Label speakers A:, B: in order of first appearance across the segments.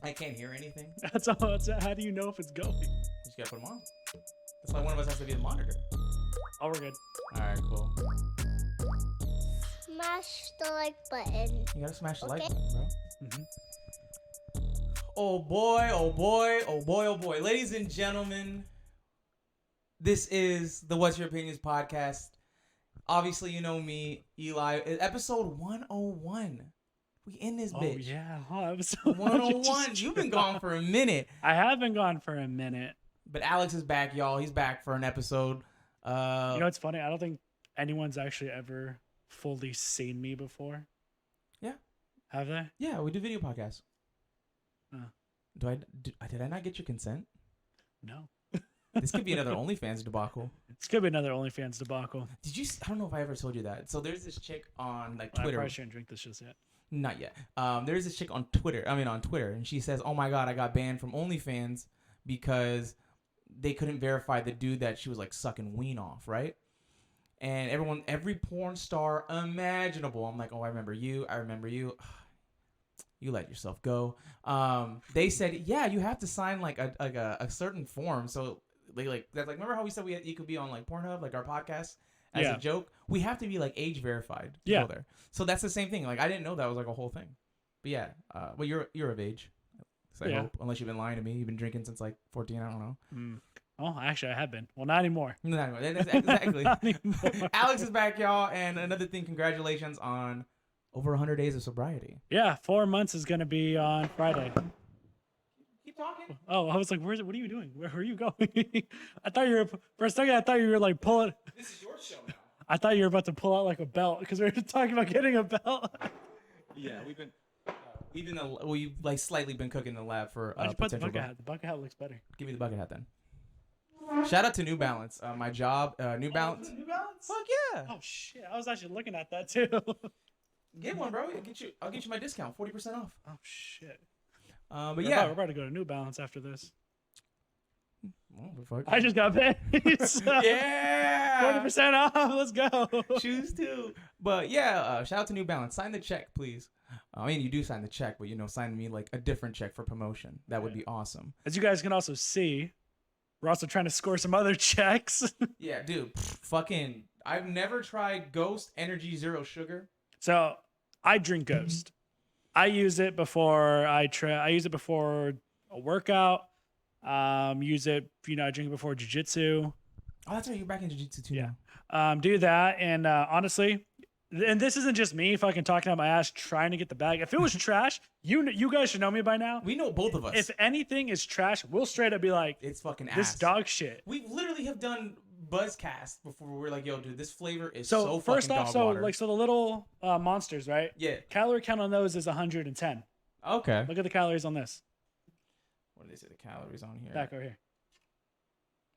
A: I can't hear anything.
B: That's all. How do you know if it's going?
A: You just gotta put them on. That's why one of us has to be the monitor.
B: Oh, we're good.
A: All right, cool.
C: Smash the like button.
A: You gotta smash the like
C: Okay.
A: button, bro.
B: Mm-hmm.
A: Oh boy, oh boy, oh boy, oh boy. Ladies and gentlemen, this is the What's Your Opinions podcast. Obviously, you know me, Eli. Episode 101. We in this bitch.
B: Oh, yeah. Oh, episode
A: 101. You've been gone for a minute.
B: I have been gone for a minute.
A: But Alex is back, y'all. He's back for an episode.
B: You know what's funny? I don't think anyone's actually ever fully seen me before.
A: Yeah.
B: Have they?
A: Yeah, we do video podcasts. Did I not get your consent?
B: No.
A: This could be another OnlyFans debacle.
B: This could be another OnlyFans debacle.
A: Did you? I don't know if I ever told you that. So there's this chick on like
B: I
A: Twitter.
B: probably shouldn't drink this just yet.
A: Not yet. There's this chick on Twitter, and she says, "Oh my god, I got banned from OnlyFans because they couldn't verify the dude that she was like sucking ween off, right?" And every porn star imaginable, I'm like, "Oh, I remember you. You let yourself go." They said, "Yeah, you have to sign like a certain form." So that's like, remember how we said you could be on like Pornhub, like our podcast as a joke? We have to be like age verified to go there. So that's the same thing. Like I didn't know that was like a whole thing. But yeah, well you're of age. So I hope, unless you've been lying to me. You've been drinking since like 14, I don't know.
B: Oh, actually I have been. Well, not anymore.
A: Not anymore. Exactly.
B: Not anymore.
A: Alex is back, y'all, and another thing, congratulations on over 100 days of sobriety.
B: Yeah, 4 months is gonna be on Friday.
A: Keep talking.
B: Oh, I was like, "Where's it? What are you doing? Where are you going?" I thought you were for a second. I thought you were like pulling.
A: This is your show now.
B: I thought you were about to pull out like a belt because we were talking about getting a belt.
A: Yeah, we've like slightly been cooking in the lab for
B: Why'd you put the
A: potential.
B: bucket hat? The bucket hat looks better.
A: Give me the bucket hat then. Shout out to New Balance. My job, New Balance.
B: New Balance?
A: Fuck yeah.
B: Oh shit! I was actually looking at that too.
A: Get one, bro. I'll get you my discount, 40% off.
B: Oh shit!
A: But
B: we're about to go to New Balance after this.
A: Fuck.
B: I just got paid.
A: Yeah.
B: 40% off. Let's go.
A: Choose to. But yeah, shout out to New Balance. Sign the check, please. I mean, you do sign the check, but sign me like a different check for promotion. That would be awesome.
B: As you guys can also see, we're also trying to score some other checks.
A: Yeah, dude. Fucking. I've never tried Ghost Energy Zero Sugar.
B: So I drink Ghost. I use it before I use it before a workout. Use it, I drink it before jiu-jitsu.
A: Oh, that's right. You're back in jiu-jitsu too.
B: Yeah. Do that. And honestly, and this isn't just me fucking talking out my ass trying to get the bag. If it was trash, you guys should know me by now.
A: We know both of us.
B: If anything is trash, we'll straight up be like,
A: it's fucking ass.
B: This dog shit.
A: We literally have done Buzzcast before where we're like, yo, dude, this flavor is
B: so
A: so
B: first
A: fucking
B: off,
A: dog water.
B: so the little monsters, right?
A: Yeah.
B: Calorie count on those is 110.
A: Okay.
B: Look at the calories on this.
A: What do they say the calories on here?
B: Back over here.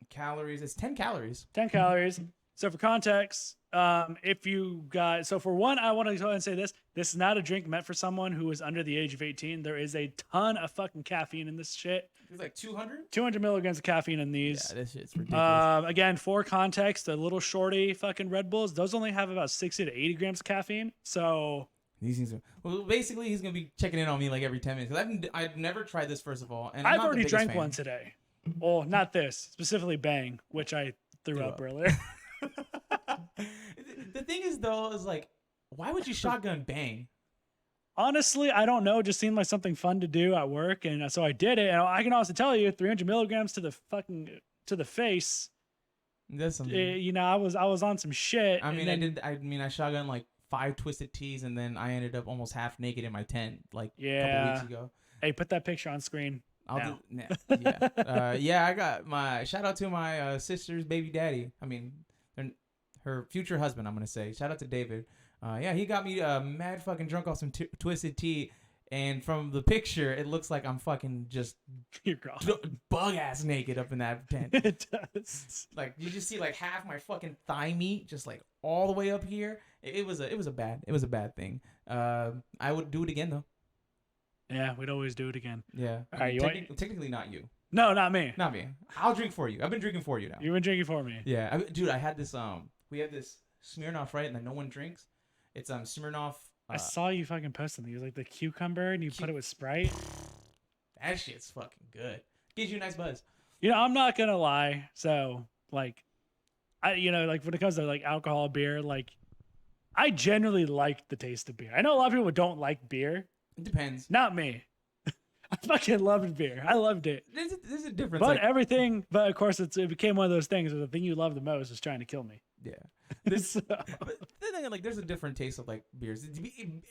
A: Calories. It's 10 calories.
B: 10 calories. So for context, if you got, so for one, I want to go ahead and say this. This is not a drink meant for someone who is under the age of 18. There is a ton of fucking caffeine in this shit.
A: It's like 200?
B: 200 milligrams of caffeine in these.
A: Yeah, this shit's ridiculous.
B: Again, for context, the little shorty fucking Red Bulls, those only have about 60 to 80 grams of caffeine. So
A: these things are, well, basically he's going to be checking in on me like every 10 minutes. Because I've never tried this, first of all. And
B: I've already drank one today. Well, not this, specifically Bang, which I threw up earlier.
A: The thing is, though, is like, why would you shotgun Bang?
B: Honestly, I don't know. It just seemed like something fun to do at work, and so I did it. And I can also tell you, 300 milligrams to the face.
A: That's something.
B: I was on some shit.
A: I mean, I shotgun like 5 Twisted Teas, and then I ended up almost half naked in my tent like a couple weeks ago.
B: Hey, put that picture on screen.
A: Yeah. I got my shout out to my sister's baby daddy. I mean, her future husband. I'm gonna say shout out to David. He got me mad fucking drunk off some Twisted Tea, and from the picture, it looks like I'm fucking just bug ass naked up in that tent.
B: It does.
A: Like you just see like half my fucking thigh meat, just like all the way up here. It was a bad thing. I would do it again though.
B: Yeah, we'd always do it again.
A: Yeah.
B: All right,
A: technically not you.
B: No, not me.
A: Not me. I'll drink for you. I've been drinking for you now.
B: You've been drinking for me.
A: Yeah, dude. I had this. We have this Smirnoff, right? And that no one drinks. It's Smirnoff.
B: I saw you fucking posting. It was like the cucumber, and you put it with Sprite.
A: That shit's fucking good. Gives you a nice buzz.
B: You know, I'm not gonna lie. So, like, like when it comes to like alcohol, beer, like, I generally like the taste of beer. I know a lot of people don't like beer.
A: It depends.
B: Not me. I fucking loved beer. I loved it.
A: There's a difference.
B: But
A: like,
B: everything, but of course, it became one of those things where the thing you love the most is trying to kill me.
A: yeah.
B: So-
A: But the thing, like, there's a different taste of like beers.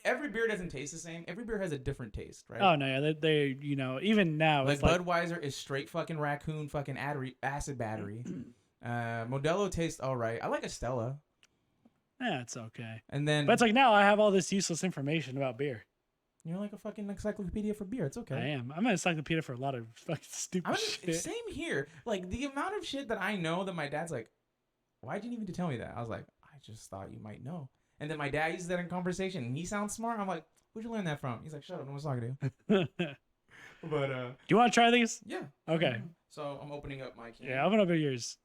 A: Every beer doesn't taste the same. Every beer has a different taste, right?
B: oh no, yeah, they even now
A: Like
B: it's like
A: Budweiser is straight fucking raccoon, fucking acid battery. Modelo tastes all right. I like Estella.
B: yeah, it's okay.
A: And then
B: But it's like now I have all this useless information about beer.
A: you're like a fucking encyclopedia for beer. It's okay.
B: I am. I'm an encyclopedia for a lot of fucking stupid shit.
A: Same here. Like the amount of shit that I know that my dad's like, why'd you need to tell me that? I was like, I just thought you might know. And then my dad uses that in conversation, and he sounds smart. I'm like, where'd you learn that from? He's like, shut up, no one's talking to you. But
B: Do you want to try these?
A: yeah.
B: Okay.
A: So I'm opening up my can.
B: Yeah, open up yours.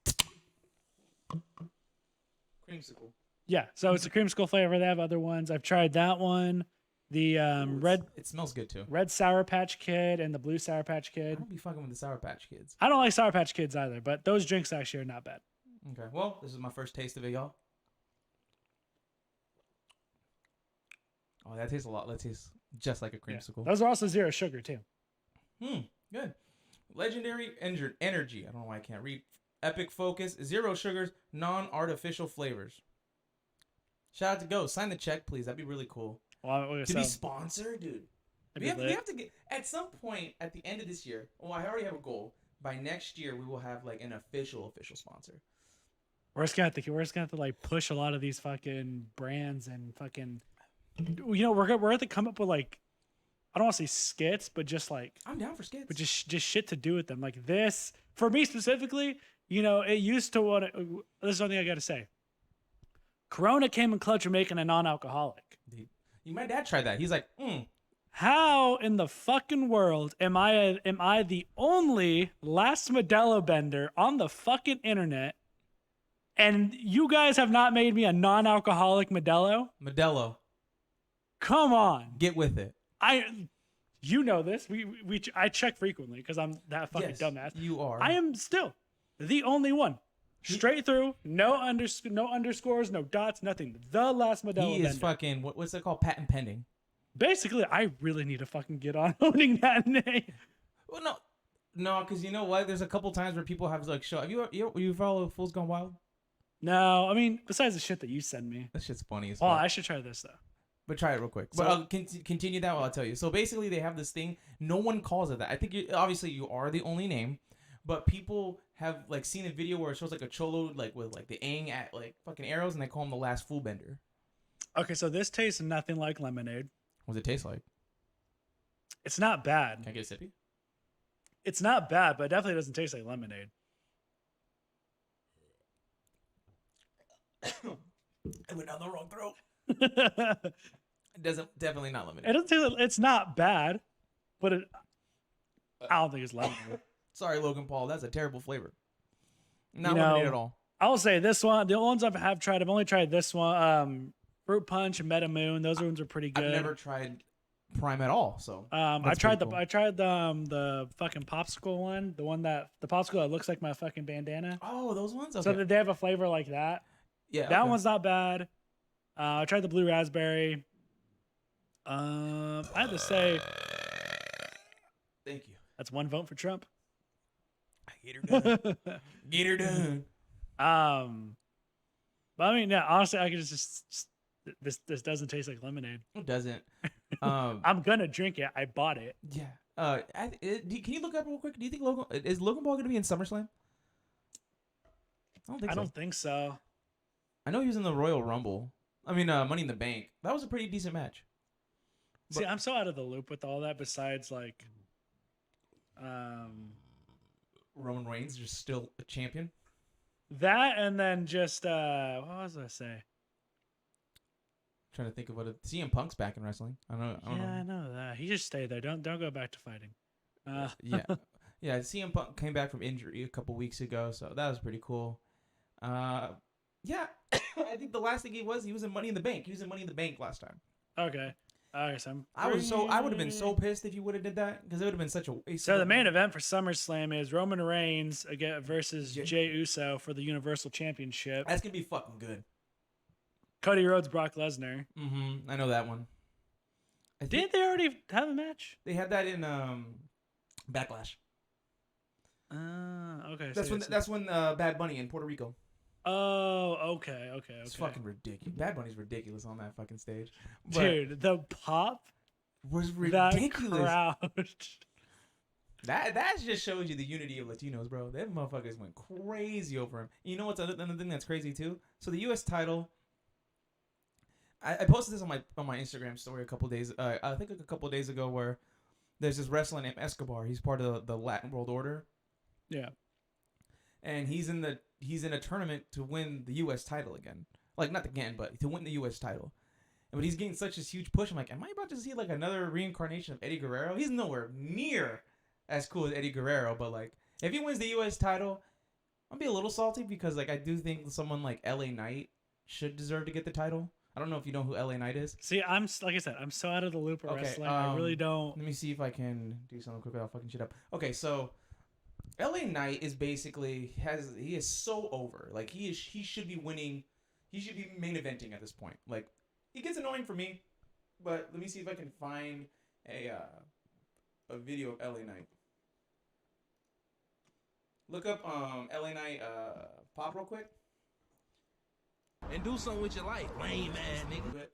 A: Creamsicle.
B: Yeah, so it's a creamsicle flavor. They have other ones. I've tried that one. The red
A: It smells good too.
B: Sour Patch Kid and the blue Sour Patch
A: I
B: Kid.
A: don't be fucking with the Sour Patch Kids.
B: I don't like Sour Patch Kids either, but those drinks actually are not bad.
A: Okay. Well, this is my first taste of it, y'all. Oh, that tastes a lot. That tastes just like a
B: Yeah.
A: creamsicle.
B: Those are also zero sugar too.
A: Good. Legendary energy. I don't know why I can't read. Epic focus. Zero sugars. Non-artificial flavors. Shout out to Go. Sign the check, please. That'd be really cool.
B: Well,
A: To be sponsored, dude. We have to get at some point at the end of this year. Well, I already have a goal. By next year, we will have like an official sponsor.
B: We're just gonna have to like push a lot of these fucking brands and fucking. We're gonna have to come up with like, I don't want to say skits, but just like,
A: I'm down for skits.
B: but just shit to do with them. Like this for me specifically. It used to want to. This is something I got to say. Corona came in clutch for making a non-alcoholic.
A: My dad tried that. He's like,
B: How in the fucking world am I the only last Modelo bender on the fucking internet, and you guys have not made me a non-alcoholic Modelo?
A: Modelo,
B: Come on,
A: get with it.
B: You know this. I check frequently because I'm that fucking
A: Yes,
B: dumbass.
A: you are.
B: I am still the only one. Straight through, no underscores, no dots, nothing. The last Modelo
A: He is
B: bender.
A: fucking what's it called? Patent pending.
B: Basically, I really need to fucking get on owning that name.
A: Well, no, because you know what? There's a couple times where people have like show. Have you follow Fools Gone Wild?
B: No, I mean, besides the shit that you send me.
A: That shit's funny as
B: Oh,
A: fuck.
B: I should try this though.
A: But try it real quick.
B: So-
A: But I'll continue that while I'll tell you. So basically, they have this thing. No one calls it that. I think obviously you are the only name, but people have like seen a video where it shows like a cholo like with like the Aang at like fucking arrows, and they call him the last fool bender.
B: Okay, so this tastes nothing like lemonade.
A: What does it taste like?
B: It's not bad.
A: Can I get a sippy?
B: It's not bad, but it definitely doesn't taste like lemonade.
A: I went down the wrong throat.
B: It
A: It definitely not lemonade.
B: doesn't taste. It's not bad, but I don't think it's lemonade.
A: Sorry, Logan Paul. That's a terrible flavor. Not
B: You know,
A: lemonade at all.
B: I will say this one. The ones I've tried, I've only tried this one. Fruit Punch and Meta Moon. Those ones are pretty good.
A: I've never tried Prime at all. So
B: I
A: that's
B: tried
A: pretty cool.
B: I tried the fucking popsicle one, the popsicle that looks like my fucking bandana.
A: Oh, those ones. Okay.
B: So that they have a flavor like that.
A: Yeah,
B: That
A: okay.
B: one's not bad. I tried the blue raspberry. I have to say
A: Thank you.
B: that's one vote for Trump.
A: Get her done. Get her done.
B: But I mean, yeah, honestly, I could just this doesn't taste like lemonade.
A: It doesn't.
B: I'm gonna drink it. I bought it.
A: Yeah. Can you look up real quick? Do you think is Logan Paul going to be in SummerSlam? I don't think
B: I
A: so.
B: don't think so.
A: I know he was in the Royal Rumble. I mean, Money in the Bank. That was a pretty decent match.
B: See, I'm so out of the loop with all that. Besides, like,
A: Roman Reigns just still a champion.
B: that, and then just what was I say?
A: Trying to think of what CM Punk's back in wrestling. I don't know.
B: I know that. He just stayed there. Don't go back to fighting.
A: Yeah. Yeah, CM Punk came back from injury a couple weeks ago, so that was pretty cool. Yeah, I think the last thing he was in Money in the Bank. He was in Money in the Bank last time.
B: Okay. Okay, so
A: I would have been so pissed if you would have did that because it would have been such a waste.
B: So
A: of
B: the main
A: money.
B: event for SummerSlam is Roman Reigns again versus Jey Uso for the Universal Championship.
A: That's gonna be fucking good.
B: Cody Rhodes, Brock Lesnar.
A: Mm-hmm. I know that one.
B: Didn't they already have a match?
A: They had that in Backlash.
B: Okay.
A: That's when Bad Bunny in Puerto Rico.
B: Oh, okay.
A: It's fucking ridiculous. Bad Bunny's ridiculous on that fucking stage. But
B: Dude, the pop
A: was
B: that
A: ridiculous.
B: crowd.
A: That just shows you the unity of Latinos, bro. Them motherfuckers went crazy over him. You know what's another thing that's crazy too? So the U.S. title. I posted this on my Instagram story a couple days. I think a couple days ago, where there's this wrestler named Escobar. He's part of the Latin World Order.
B: Yeah.
A: And he's in a tournament to win the U.S. title again. Like not again, but to win the U.S. title. But he's getting such a huge push. I'm like, am I about to see like another reincarnation of Eddie Guerrero? He's nowhere near as cool as Eddie Guerrero, but like if he wins the U.S. title, I'll be a little salty because like I do think someone like LA Knight should deserve to get the title. I don't know if you know who LA Knight is.
B: See, like I said, I'm so out of the loop of wrestling. I really don't.
A: Let me see if I can do something quick without fucking shit up. Okay, so LA Knight is basically he is so over. Like he should be winning. He should be main eventing at this point. Like he gets annoying for me, but let me see if I can find a video of LA Knight. Look up LA Knight pop real quick.
D: And do something with your life, lame ass nigga.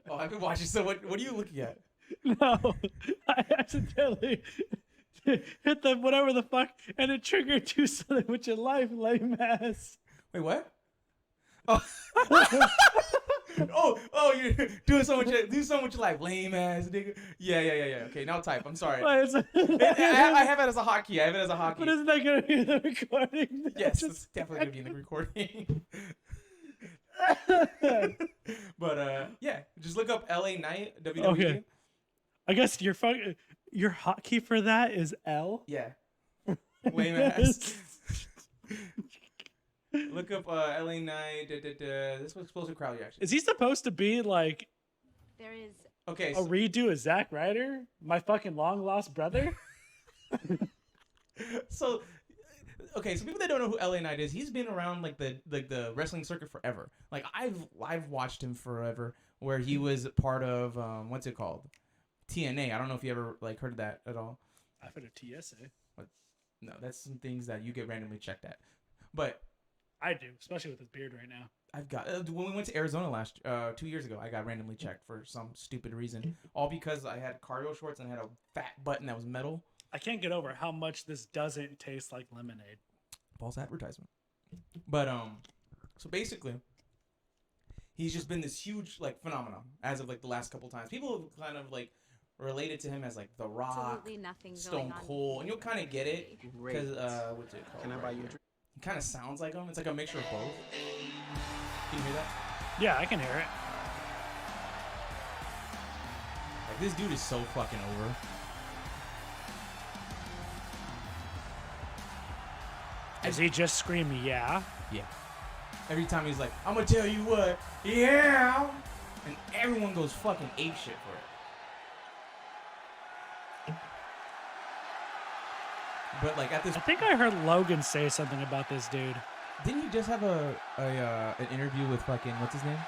A: Oh, I've been watching. So what are you looking at?
B: No, I accidentally hit the whatever the fuck, and it triggered do something with your life, lame ass.
A: Wait, what? Oh, you're doing so much. Do something with your life, lame ass nigga. Yeah. Okay, now type. I'm sorry.
B: Wait,
A: I have it as a hotkey.
B: But isn't that gonna be in the recording?
A: Yes, it's definitely gonna be in the recording. But yeah, just look up LA Knight WWE.
B: Okay. I guess your hotkey for that is L.
A: Yeah. Lame ass. Look up LA Knight. This was explosive crowd reaction.
B: Is he supposed to be like
C: There is
A: Okay.
B: a redo of Zack Ryder, my fucking long lost brother?
A: So people that don't know who LA Knight is, he's been around like the wrestling circuit forever. Like I've watched him forever, where he was part of what's it called, TNA. I don't know if you ever like heard of that at all.
B: I've heard of TSA.
A: No, that's some things that you get randomly checked at. But
B: I do, especially with his beard right now.
A: I've got when we went to Arizona 2 years ago, I got randomly checked for some stupid reason, all because I had cargo shorts and had a fat button that was metal.
B: I can't get over how much this doesn't taste like lemonade.
A: False advertisement. But so basically, he's just been this huge like phenomenon as of like the last couple times. People have kind of like related to him as like The Rock,
C: absolutely nothing
A: Stone
C: going on.
A: Cold, and you'll kind of get it because what's it called?
D: Can I buy you a drink?
A: He kind of sounds like him. It's like a mixture of both. Can you hear that?
B: Yeah, I can hear it.
A: Like this dude is so fucking over.
B: Does he just scream, yeah?
A: Yeah. Every time he's like, I'm gonna tell you what, yeah, and everyone goes fucking apeshit for it. But like at this,
B: I think I heard Logan say something about this dude.
A: didn't he just have an interview with fucking what's his name?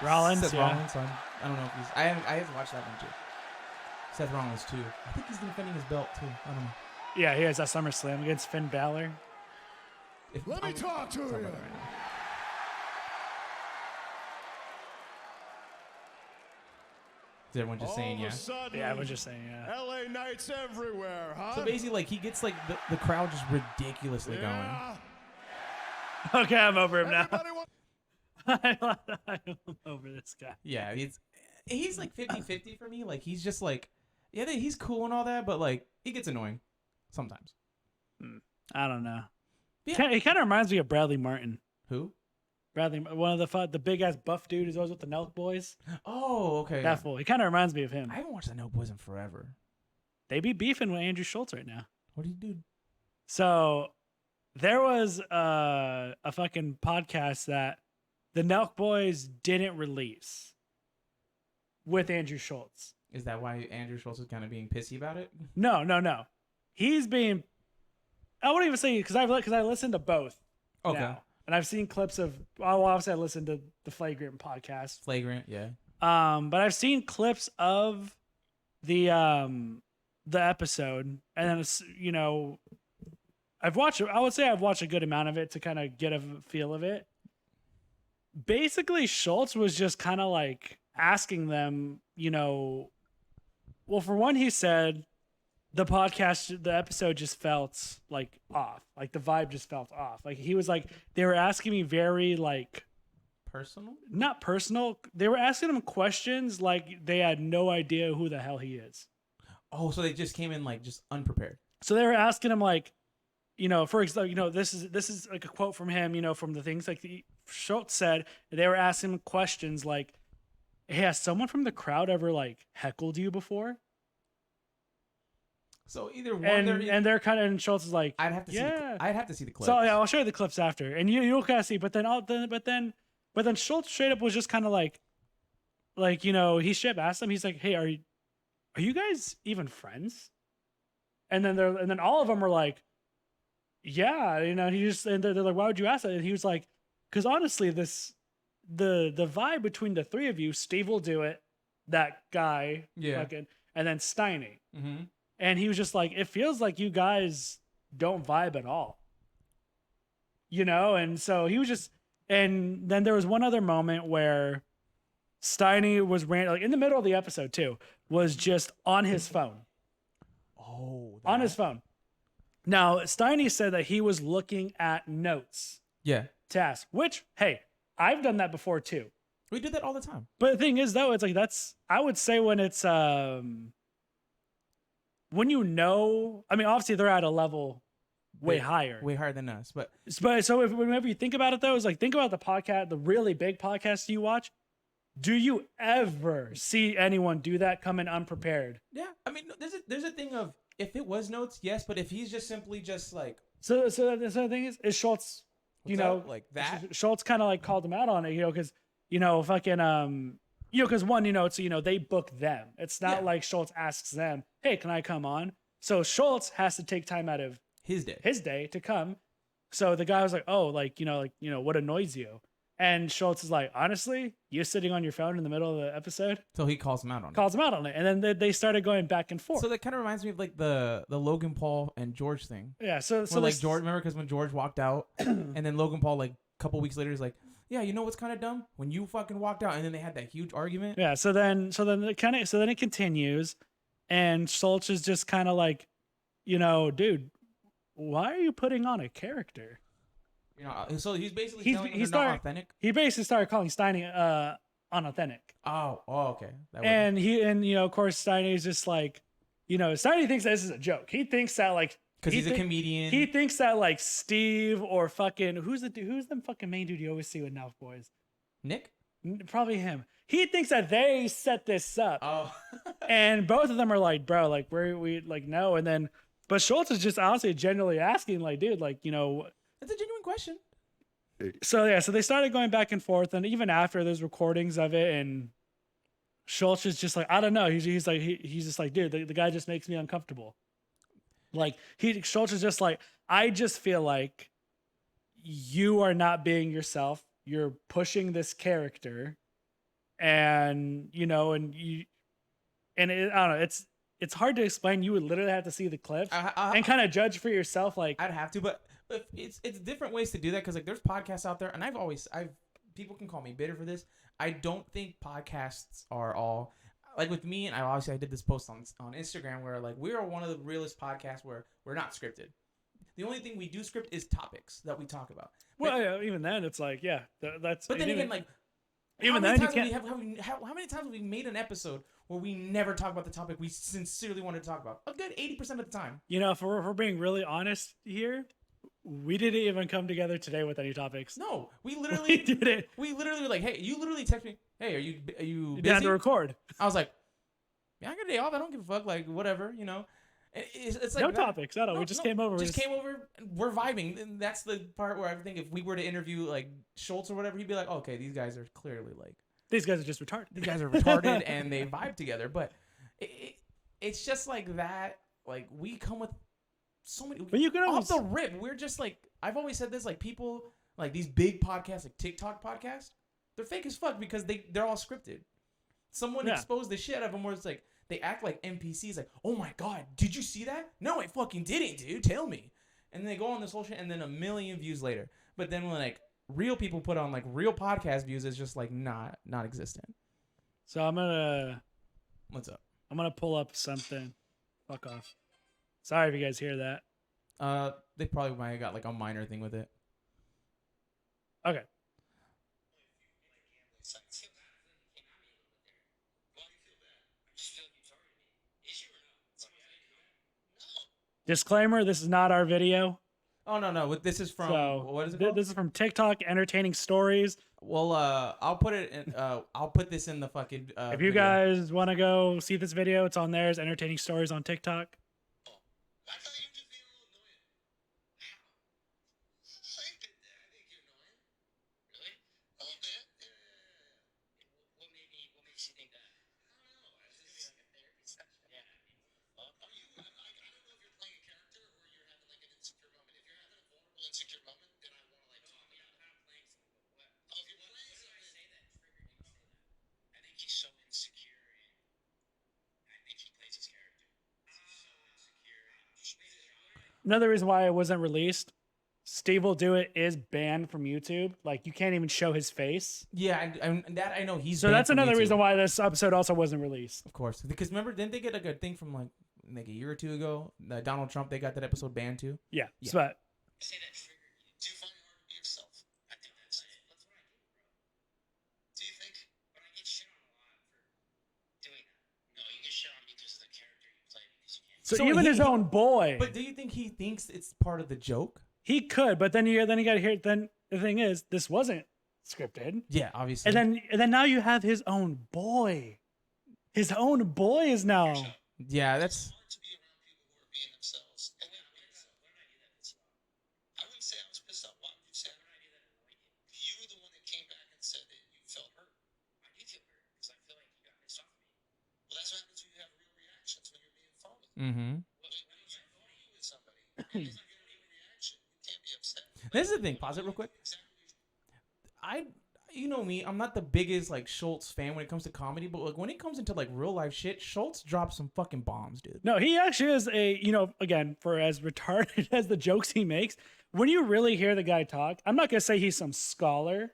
B: Rollins,
A: Seth
B: yeah.
A: Rollins. So I don't know if he's. I haven't watched that one too. Seth Rollins too. I think he's defending his belt too. I don't know.
B: Yeah, he has that SummerSlam against Finn Balor.
E: Let me talk to you.
A: Right now. Is everyone just saying yeah?
B: Yeah, I was just saying, yeah.
E: LA Knights everywhere, huh?
A: So basically, like he gets like the crowd just ridiculously going.
B: Okay, I'm over him now.
E: Everybody want-
B: I'm over this guy.
A: Yeah, he's like 50-50 for me. Like he's just like, yeah, he's cool and all that, but like he gets annoying sometimes.
B: I don't know.
A: Yeah.
B: He kind of reminds me of Bradley Martin.
A: Who?
B: Bradley, one of the big ass buff dude who's always with the Nelk boys.
A: Oh, okay.
B: That fool. He kind of reminds me of him.
A: I haven't watched the No Boys in forever.
B: They be beefing with Andrew Schultz right now.
A: What did he do?
B: So there was a fucking podcast that the Nelk boys didn't release. with Andrew Schultz.
A: Is that why Andrew Schultz is kind of being pissy about it?
B: No. He's being. I wouldn't even say because I listened to both.
A: Okay.
B: Now. And I've seen clips of. Well, obviously I listened to the Flagrant podcast.
A: Flagrant, yeah.
B: But I've seen clips of the episode, and then it's, I've watched. I would say I've watched a good amount of it to kind of get a feel of it. Basically, Schultz was just kind of like asking them, well, for one, he said the episode just felt like off. Like the vibe just felt off. Like he was like, they were asking me very like
A: personal,
B: not personal. They were asking him questions like they had no idea who the hell he is.
A: Oh, so they just came in like just unprepared.
B: So they were asking him like, for example, this is like a quote from him, from the things like Schultz said. They were asking him questions like, hey, has someone from the crowd ever like heckled you before?
A: So either one,
B: and they're kind of, and Schultz is like,
A: I'd have to see. I'd have to see the clips.
B: So yeah, I'll show you the clips after, and you'll kind of see. But then Schultz straight up was just kind of like he straight up asked him. He's like, hey, are you guys even friends? And then all of them were like, yeah, he just, and they're like, why would you ask that? And he was like, because honestly, the vibe between the three of you, Steve will do it, that guy, fucking, and then Steiny.
A: Mm-hmm.
B: And he was just like, it feels like you guys don't vibe at all. And so he was just, and then there was one other moment where Steiny was like in the middle of the episode too, was just on his phone.
A: Oh,
B: on his phone. Now, Steiny said that he was looking at notes.
A: Yeah.
B: Tasks, which, hey, I've done that before too.
A: We do that all the time.
B: But the thing is, though, it's like I would say when it's, when I mean, obviously they're at a level way higher
A: than us. But
B: so whenever you think about it, though, it's like, think about the podcast, the really big podcasts you watch. Do you ever see anyone do that, come in unprepared?
A: Yeah. I mean, there's a thing of, if it was notes, yes, but if he's just simply just like.
B: So the thing is Schultz,
A: like that?
B: Schultz kind of like called him out on it, because, fucking, because one, it's, they book them. It's not like Schultz asks them, hey, can I come on? So Schultz has to take time out of his day to come. So the guy was like, oh, what annoys you? And Schultz is like, honestly, you sitting on your phone in the middle of the episode.
A: So he calls him out on it.
B: And then they started going back and forth.
A: So that kind of reminds me of like the Logan Paul and George thing.
B: Yeah. So
A: like George, remember, because when George walked out and then Logan Paul, like a couple weeks later, is like, yeah, you know what's kind of dumb? When you fucking walked out, and then they had that huge argument.
B: Yeah. So then it continues, and Schultz is just kind of like, dude, why are you putting on a character?
A: So he's basically telling him they're not authentic.
B: He basically started calling Steiny unauthentic.
A: Oh, okay.
B: Of course, Steiny's just like, Steiny thinks that this is a joke. He thinks that like,
A: because he's a comedian.
B: He thinks that like Steve or fucking who's the fucking main dude you always see with Nelf Boys?
A: Nick?
B: Probably him. He thinks that they set this up.
A: Oh. And
B: both of them are like, bro, like we like no, and then but Schultz is just honestly genuinely asking, like, dude, like,
A: it's a genuine question.
B: So yeah, so they started going back and forth, and even after there's recordings of it, and Schultz is just like, I don't know. He's just like, dude, the guy just makes me uncomfortable. Like Schultz is just like, I just feel like you are not being yourself. You're pushing this character, and I don't know. It's hard to explain. You would literally have to see the clips and kind of judge for yourself. Like
A: I'd have to, but it's different ways to do that, because like there's podcasts out there, and people can call me bitter for this. I don't think podcasts are all. Like with me, and I did this post on Instagram where like we are one of the realest podcasts where we're not scripted. The only thing we do script is topics that we talk about.
B: Well, yeah, even then it's like, yeah, that's.
A: But then again, like,
B: even then you can't.
A: How many times have we made an episode where we never talk about the topic we sincerely wanted to talk about? A good 80% of the time.
B: If we're being really honest here, we didn't even come together today with any topics.
A: No, we literally
B: did it.
A: We literally were like, hey, you literally text me, hey, are you busy?
B: Down to record.
A: I was like, yeah, I got a day off. I don't give a fuck. Like, whatever, It's like
B: no topics. No, we just came over.
A: Came over. And we're vibing. And that's the part where I think if we were to interview like Schultz or whatever, he'd be like, oh, okay, these guys are clearly like.
B: These guys are just retarded.
A: These guys are retarded and they vibe together. But it's just like that. Like, we come with so many.
B: But you can
A: off
B: always
A: the rip, we're just like, I've always said this, like, people, like these big podcasts, like TikTok podcasts, they're fake as fuck because they're all scripted. Someone exposed the shit out of them where it's like, they act like NPCs, like, oh my God, did you see that? No, I fucking didn't, dude. Tell me. And they go on this whole shit, and then 1 million views later. But then when, like, real people put on, like, real podcast views, it's just, like, not existent.
B: So I'm gonna.
A: What's up?
B: I'm gonna pull up something. Fuck off. Sorry if you guys hear that.
A: They probably might have got, like, a minor thing with it.
B: Okay. Disclaimer: this is not our video.
A: Oh, no. This is from, what is it called?
B: This is from TikTok Entertaining Stories.
A: Well, I'll put it in, I'll put this in the fucking,
B: If you guys want to go see this video, it's on there. It's Entertaining Stories on TikTok. Another reason why it wasn't released, Steve Will Do It is banned from YouTube. Like, you can't even show his face.
A: Yeah, and that I know he's
B: So
A: banned
B: that's
A: from
B: another
A: YouTube.
B: reason why this episode also wasn't released.
A: Of course. Because remember, didn't they get like a thing from like a year or two ago? Donald Trump, they got that episode banned too?
B: Yeah.
A: Yeah.
B: So, but
F: Say that triggered you. Do you find it hard to be yourself? I think that's what I do, bro. Do you think? But I get shit on a lot for doing that. No, you get shit on because of the character you play because you can't.
B: so
A: So
B: even
A: he-
B: his own boy,
A: But do you think he thinks it's part of the joke?
B: he could. But then you got to hear. Then the thing is, this wasn't scripted.
A: Yeah, obviously.
B: And then now you have his own boy. His own boy is now.
A: yeah, that's.
F: It's hard to be around people who are being themselves and not being themselves. When did I do that pissed you off? I wouldn't say I was pissed off. Why would you say that? When did I do that annoyed you? You were the one that came back and said that you felt hurt. I did feel hurt because I feel like you got pissed off at me. Well, that's what happens when you have real reactions when you're being phony.
A: Mm-hmm.
F: When you're phony with somebody and they not get a real reaction, you can't be upset.
A: This is the thing. Pause it real quick. You know me, I'm not the biggest like Schultz fan when it comes to comedy, but like when it comes into like real life shit, Schultz drops some fucking bombs, dude.
B: No, he actually is again, for as retarded as the jokes he makes, when you really hear the guy talk, I'm not going to say he's some scholar,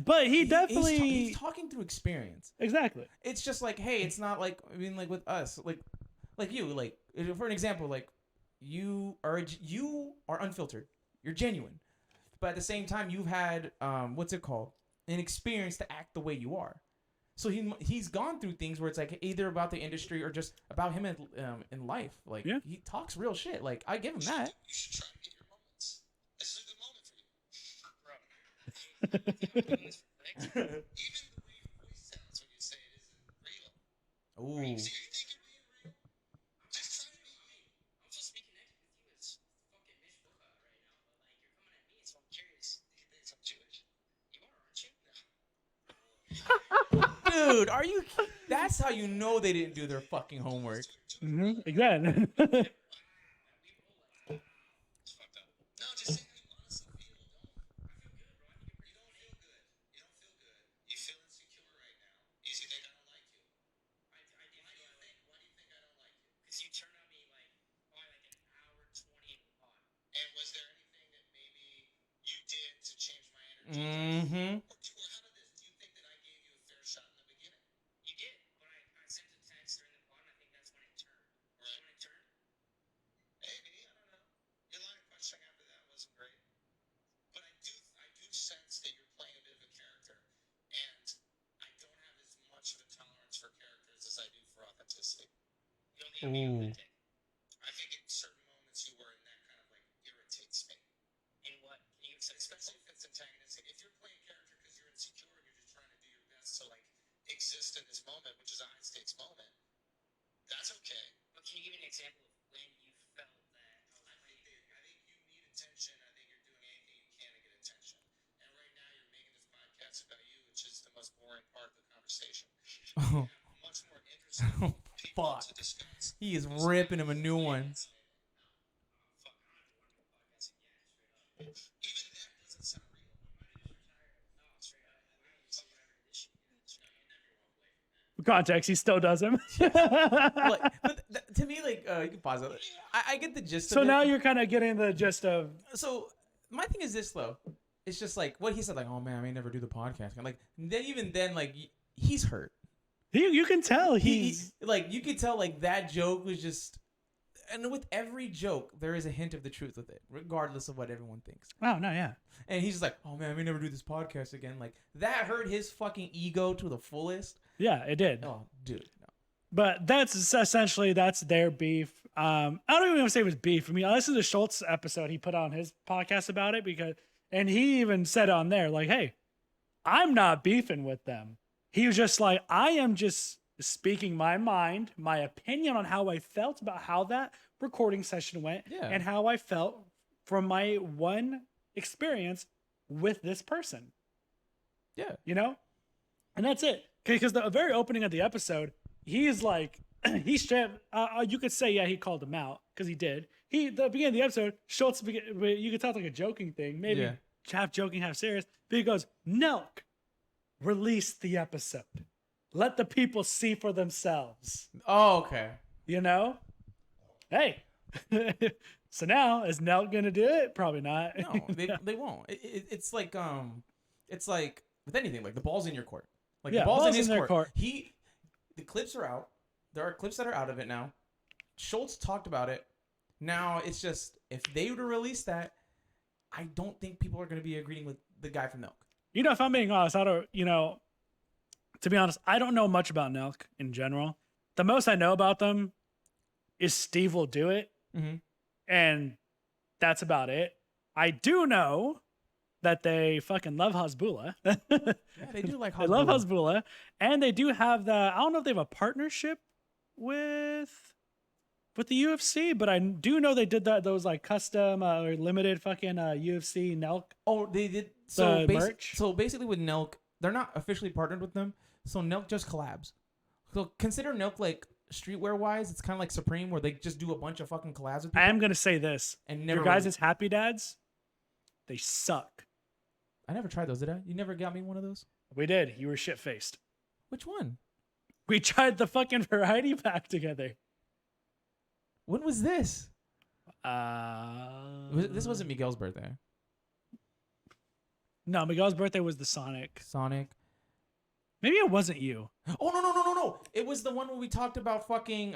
B: but he definitely...
A: He's talking through experience.
B: Exactly.
A: It's just like, hey, it's not like, I mean, like with us, like you, like, for an example, like, you are unfiltered. You're genuine. But at the same time, you've had, what's it called? An experience to act the way you are. So he's gone through things where it's like either about the industry or just about him in life. Like,
B: yeah.
A: He talks real shit. Like, I give him that.
F: You should try to get your moments. This is a good moment for you. Bro. Even the way your voice sounds when you say it isn't real.
A: Ooh.
F: So you think you're being real? Just try to be me. I'm supposed to be connected with you as fucking Mitch Bullcott right now, but like you're coming at me, so I'm curious. You think I'm Jewish? You are, aren't you?
A: Dude, are you... That's how you know they didn't do their fucking homework.
B: Exactly.
F: It's fucked up. No, just say how you honestly feel. Don't. I feel good, bro. You don't feel good. You feel insecure right now. You think I don't like you. Why do you think I don't like you? Because you turned on me like an hour 20 on. And was there anything that maybe you did to change my energy?
A: Mm-hmm.
F: Or how did this? Do you think that I gave you a fair shot in the beginning? You did, but I sent a text during the pod, and I think that's when it turned. Right. When it turned? Maybe, I don't know. Your line of questioning after that wasn't great. But I do sense that you're playing a bit of a character, and I don't have as much of a tolerance for characters as I do for authenticity. You don't think I'm being authentic? I think in certain moments you were, and that kind of like irritates me. In what? Can you accept? Especially if it's antagonistic. If you're playing character because you're insecure and you're just trying to do your best to like exist in this moment, which is a high stakes moment, that's okay. But can you give me an example of when you felt that? I think you need attention. I think you're doing anything you can to get attention. And right now you're making this podcast about you, which is the most boring part of the conversation.
A: Oh,
F: Much more interesting people
A: fuck.
F: to discuss.
A: He is ripping him a new one.
F: Even that doesn't sound real.
B: Context, he still does him.
A: Like, but to me, like, you can pause it. I get the gist
B: So
A: of it.
B: now you're kind of getting the gist of.
A: So my thing is this though. It's just like what he said, like, oh man, I may never do the podcast. And like then even then, like he's hurt.
B: You can tell
A: He
B: he's.
A: like you could tell like that joke was just, and with every joke there is a hint of the truth with it, regardless of what everyone thinks.
B: Oh no, yeah.
A: And he's just like, oh man, I may never do this podcast again. Like that hurt his fucking ego to the fullest.
B: Yeah, it did.
A: Oh, dude. No.
B: But that's essentially that's their beef. I don't even want to say it was beef. I mean, I listened to Schultz's episode he put on his podcast about it and he even said on there like, "Hey, I'm not beefing with them." He was just like, "I am just speaking my mind, my opinion on how I felt about how that recording session went,
A: Yeah.
B: and how I felt from my one experience with this person."
A: Yeah.
B: You know, and that's it. Because the very opening of the episode, he's like, he straight. You could say, yeah, he called him out because he did. The beginning of the episode, Schultz, you could tell it's like a joking thing, maybe
A: Yeah.
B: half joking, half serious. But he goes, Nelk, release the episode. Let the people see for themselves.
A: Oh, okay.
B: You know? Hey. So now, is Nelk going to do it? Probably not.
A: No, they won't. It's like with anything, like the ball's in your court. Like
B: Yeah,
A: the ball's in
B: ball's
A: his
B: in their
A: court.
B: court.
A: The clips are out. There are clips that are out of it now. Schultz talked about it. Now it's just if they were to release that, I don't think people are going to be agreeing with the guy from Nelk.
B: You know, if I'm being honest, to be honest, I don't know much about Nelk in general. The most I know about them is Steve will do it.
A: Mm-hmm.
B: And that's about it. I do know that they fucking love Hasbulla.
A: Yeah, they do like
B: They love Hasbulla. And they do have I don't know if they have a partnership with the UFC, but I do know they did those like custom or limited fucking UFC Nelk.
A: Oh, they did.
B: The merch?
A: So basically with Nelk, they're not officially partnered with them. So Nelk just collabs. So consider Nelk like streetwear wise, it's kind of like Supreme where they just do a bunch of fucking collabs with people.
B: I am going to say this.
A: And never
B: Your guys' Happy Dads, they suck.
A: I never tried those, did I? You never got me one of those?
B: We did. You were shit-faced.
A: Which one?
B: We tried the fucking variety pack together.
A: When was this?
B: This
A: This wasn't Miguel's birthday.
B: No, Miguel's birthday was the Sonic. Maybe it wasn't you.
A: Oh no! It was the one where we talked about fucking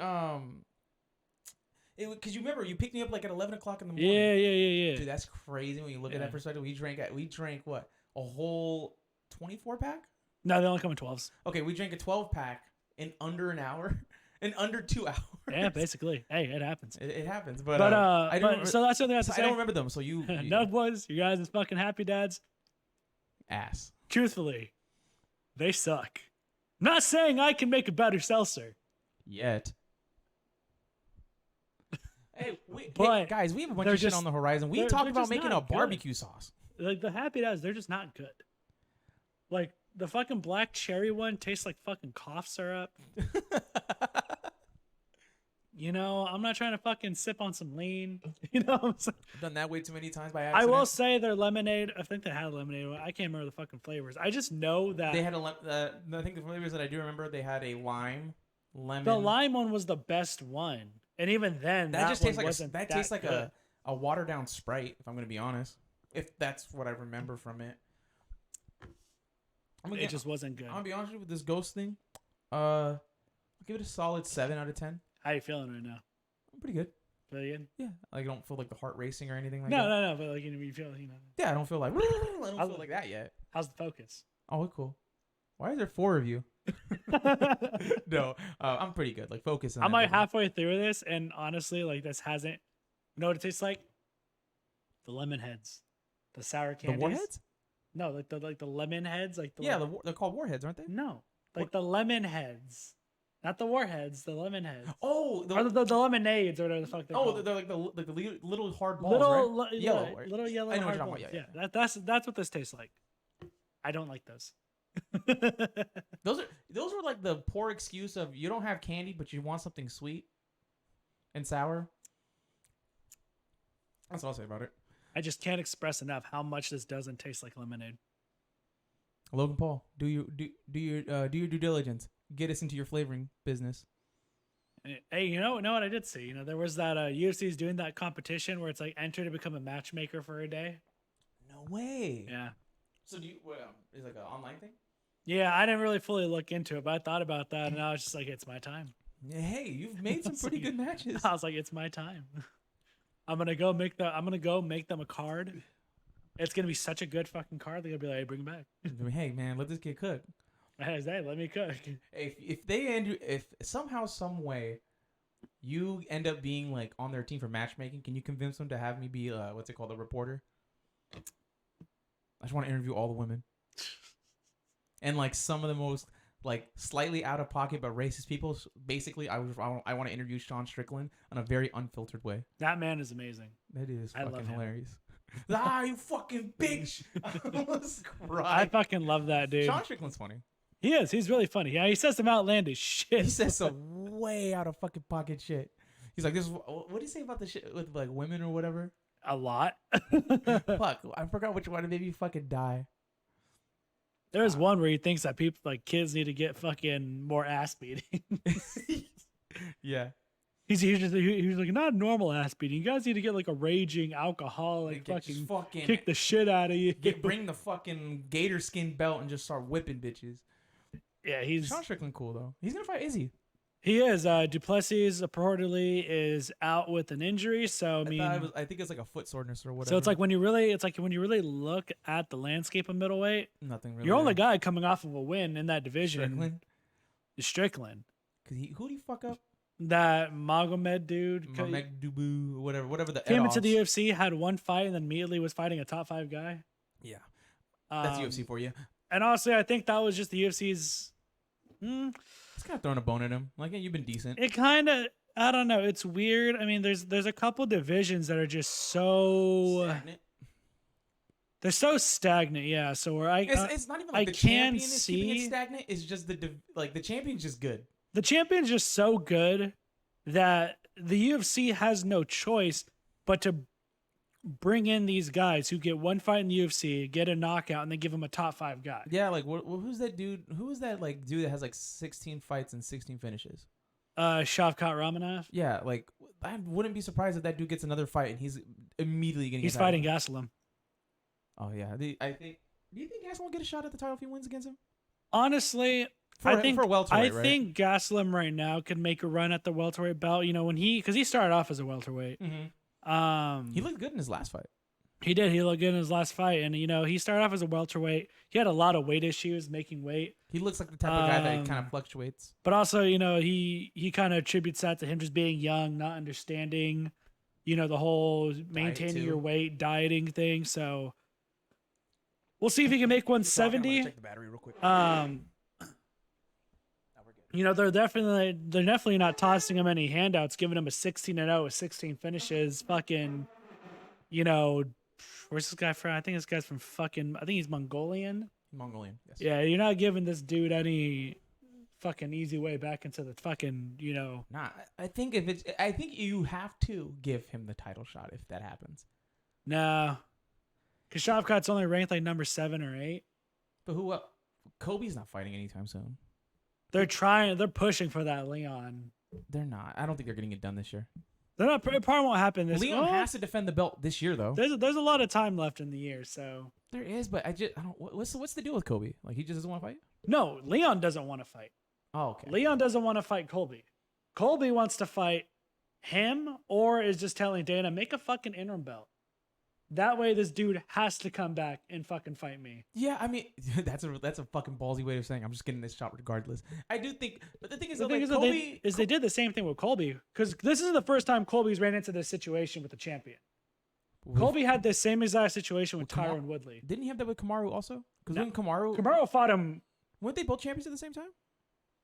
A: because you remember you picked me up like at 11 o'clock in the morning.
B: Yeah.
A: Dude, that's crazy when you look at that perspective. We drank what, a whole 24 pack?
B: No, they only come in 12s.
A: Okay, we drank a 12 pack in under an hour, in under 2 hours.
B: Yeah, basically. Hey, it happens.
A: It happens, but
B: so that's what I have to say.
A: I don't remember them. So you
B: No, boys, you guys is fucking Happy Dads.
A: ass.
B: Truthfully, they suck. Not saying I can make a better seltzer.
A: Yet. Hey,
B: But
A: guys, we have a bunch
B: they're
A: of shit
B: just-
A: on the horizon. We
B: they're
A: talked about
B: just
A: making a
B: not good.
A: barbecue sauce.
B: Like the Happy Dads, they're just not good. Like the fucking black cherry one tastes like fucking cough syrup. You know, I'm not trying to fucking sip on some lean. You know what I'm saying?
A: I've done that way too many times by
B: I
A: accident.
B: will say their lemonade, I think they had lemonade. I can't remember the fucking flavors. I just know that
A: They had I think the flavors that I do remember, they had a lime, lemon.
B: the lime one was the best one. And even then,
A: That just
B: one
A: tastes like
B: wasn't
A: that tastes like
B: good.
A: a watered down Sprite. If I'm gonna be honest, if that's what I remember from it.
B: It just wasn't good.
A: I'm gonna be honest with you, with this ghost thing. I'll give it a solid 7 out of 10.
B: How you feeling right now?
A: I'm pretty good.
B: Really good?
A: Yeah, I don't feel like the heart racing or anything like
B: No,
A: that.
B: no. But like you feel,
A: Yeah, I don't feel like I don't feel like that yet.
B: How's the focus?
A: Oh, cool. Why is there 4 of you? No, I'm pretty good. Like focus on.
B: I'm like
A: everything.
B: halfway through this, and honestly, like this hasn't. You know what it tastes like? The lemon heads, the sour
A: The
B: candies.
A: warheads.
B: No, like the lemon heads, like the
A: Yeah, they're called warheads, aren't they?
B: no, like the lemon heads, not the warheads, the lemon heads.
A: Oh,
B: Or the lemonades, or whatever the fuck they're called.
A: they're like the little hard balls,
B: little
A: right?
B: li-
A: Yellow,
B: yeah,
A: right?
B: little yellow
A: I know what
B: hard
A: you're
B: balls.
A: talking about,
B: Yeah, that's what this tastes like. I don't like those.
A: Those were like the poor excuse of you don't have candy, but you want something sweet and sour. That's all I'll say about it.
B: I just can't express enough how much this doesn't taste like lemonade.
A: Logan Paul, do your due diligence. Get us into your flavoring business.
B: Hey, you know what I did see? You know, there was that UFC's doing that competition where it's like enter to become a matchmaker for a day.
A: No way.
B: Yeah.
A: So do you? Is it like an online thing?
B: Yeah, I didn't really fully look into it, but I thought about that, and I was just like, it's my time.
A: Yeah, hey, you've made some pretty good matches.
B: I was like, it's my time. I'm gonna go make them a card. It's gonna be such a good fucking card. They're gonna be like, hey, bring it back.
A: Hey man, let this kid cook.
B: Hey, let me cook.
A: If somehow, some way, you end up being like on their team for matchmaking, can you convince them to have me be what's it called, a reporter? I just want to interview all the women, and like some of the most like slightly out of pocket but racist people. Basically, I want to interview Sean Strickland in a very unfiltered way.
B: That man is amazing.
A: That is
B: I love
A: fucking
B: him.
A: hilarious. You fucking bitch! I almost
B: I
A: cried.
B: fucking love that dude.
A: Sean Strickland's funny.
B: He is. He's really funny. Yeah, he says some outlandish shit.
A: He says some way out of fucking pocket shit. He's like, what do you say about the shit with like women or whatever?
B: A lot.
A: Fuck, I forgot which one. It made me fucking die.
B: There's one where he thinks that people like kids need to get fucking more ass beating.
A: Yeah.
B: He's like, not normal ass beating. You guys need to get like a raging alcoholic,
A: Just fucking
B: kick the shit out of you.
A: bring the fucking gator skin belt and just start whipping bitches.
B: Yeah, he's
A: Sean Strickland cool though. He's gonna fight Izzy.
B: he is. Duplessis reportedly is out with an injury, so
A: I think it's like a foot soreness or whatever.
B: so it's like when you really look at the landscape of middleweight,
A: nothing really.
B: your only guy coming off of a win in that division
A: Strickland.
B: is Strickland.
A: Cause who do you fuck up?
B: That Magomed dude
A: Mamek Dubu, whatever the
B: came into the
A: odds.
B: UFC, had one fight, and then immediately was fighting a top 5 guy.
A: Yeah, that's UFC for you.
B: And honestly, I think that was just the UFC's.
A: It's kind of throwing a bone at him. Like, yeah, you've been decent.
B: It kind of, I don't know. It's weird. I mean, there's a couple divisions that are just so
A: Stagnant.
B: they're so stagnant. Yeah. So where
A: It's not even like
B: I
A: the
B: can
A: champion is keeping it
B: see-
A: stagnant. It's just the champion's just good.
B: the champion's just so good that the UFC has no choice but to bring in these guys who get one fight in the UFC, get a knockout, and then give them a top 5 guy.
A: Yeah, like who's that dude? Who is that like dude that has like 16 fights and 16 finishes?
B: Shavkat Ramanov.
A: Yeah, like I wouldn't be surprised if that dude gets another fight and he's immediately getting.
B: He's
A: a title.
B: fighting Gastelum.
A: Oh yeah, Do you think Gastelum will get a shot at the title if he wins against him?
B: Honestly,
A: For welterweight, right?
B: think Gastelum right now could make a run at the welterweight belt. You know, because he started off as a welterweight.
A: Mm-hmm. He looked good in his last fight.
B: He did. He looked good in his last fight, and you know, he started off as a welterweight. He had a lot of weight issues making weight,
A: He looks like the type of guy that kind of fluctuates.
B: but also, you know, he kind of attributes that to him just being young, not understanding, you know, the whole maintaining
A: too.
B: your weight, dieting thing. So we'll see if he can make 170.
A: Check the battery real quick.
B: You know, they're definitely not tossing him any handouts, giving him a 16-0 with 16 finishes. Fucking, you know, where's this guy from? I think this guy's from I think he's Mongolian.
A: Mongolian. Yes.
B: Yeah, you're not giving this dude any fucking easy way back into the fucking, you know.
A: Nah, I think you have to give him the title shot if that happens.
B: No. Because Shavkat's only ranked like number 7 or 8.
A: But who? Kobe's not fighting anytime soon.
B: They're pushing for that Leon.
A: They're not. I don't think they're getting it done this year.
B: It probably won't happen this year.
A: Leon has to defend the belt this year, though.
B: There's a lot of time left in the year, so.
A: There is, but I don't. What's the deal with Kobe? Like he just doesn't want to fight?
B: No, Leon doesn't want to fight.
A: Oh, okay.
B: Leon doesn't want to fight Colby. Colby wants to fight him, or is just telling Dana, make a fucking interim belt. That way this dude has to come back and fucking fight me.
A: Yeah, I mean that's a fucking ballsy way of saying I'm just getting this shot regardless. I do think, but the thing is, Kobe
B: they did the same thing with Colby, because this isn't the first time Colby's ran into this situation with the champion. Colby had this same exact situation with Tyron Woodley.
A: Didn't he have that with Kamaru also? Because
B: No.
A: when Kamaru
B: fought him.
A: weren't they both champions at the same time?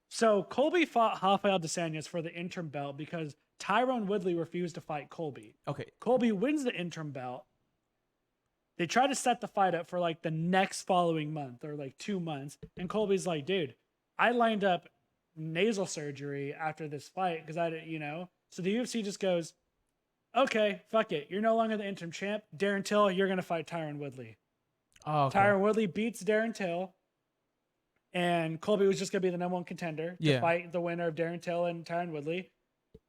B: So Colby fought Rafael dos Anjos for the interim belt because Tyron Woodley refused to fight Colby.
A: Okay.
B: Colby wins the interim belt. They try to set the fight up for like the next following month or like 2 months. And Colby's like, dude, I lined up nasal surgery after this fight because So the UFC just goes, okay, fuck it. You're no longer the interim champ. Darren Till, you're going to fight Tyron Woodley.
A: Oh, okay.
B: Tyron Woodley beats Darren Till. And Colby was just going to be the number one contender to fight the winner of Darren Till and Tyron Woodley.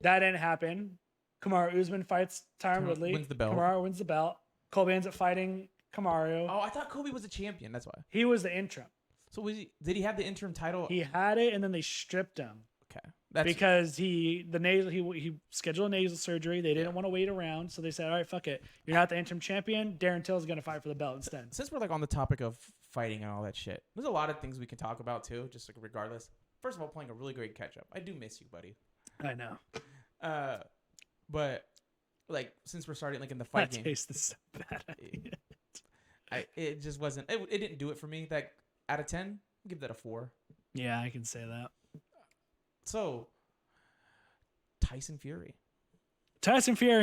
B: That didn't happen. Kamaru Usman fights Tyron Woodley.
A: Wins the belt.
B: Kamaru wins the belt. Colby ends up fighting Kamaru.
A: Oh, I thought Kobe was a champion. That's why.
B: He was the interim.
A: So did he have the interim title?
B: He had it, and then they stripped him.
A: Okay.
B: Because he scheduled nasal surgery. They didn't want to wait around, so they said, all right, fuck it. You're not the interim champion. Darren Till is going to fight for the belt instead.
A: Since we're like on the topic of fighting and all that shit, there's a lot of things we can talk about too, just like regardless. First of all, playing a really great catch up. I do miss you, buddy.
B: I know.
A: But like since we're starting like in the fight game,
B: taste is so bad.
A: it just wasn't. It didn't do it for me. That out of 10, I'll give that a 4.
B: Yeah, I can say that.
A: So Tyson Fury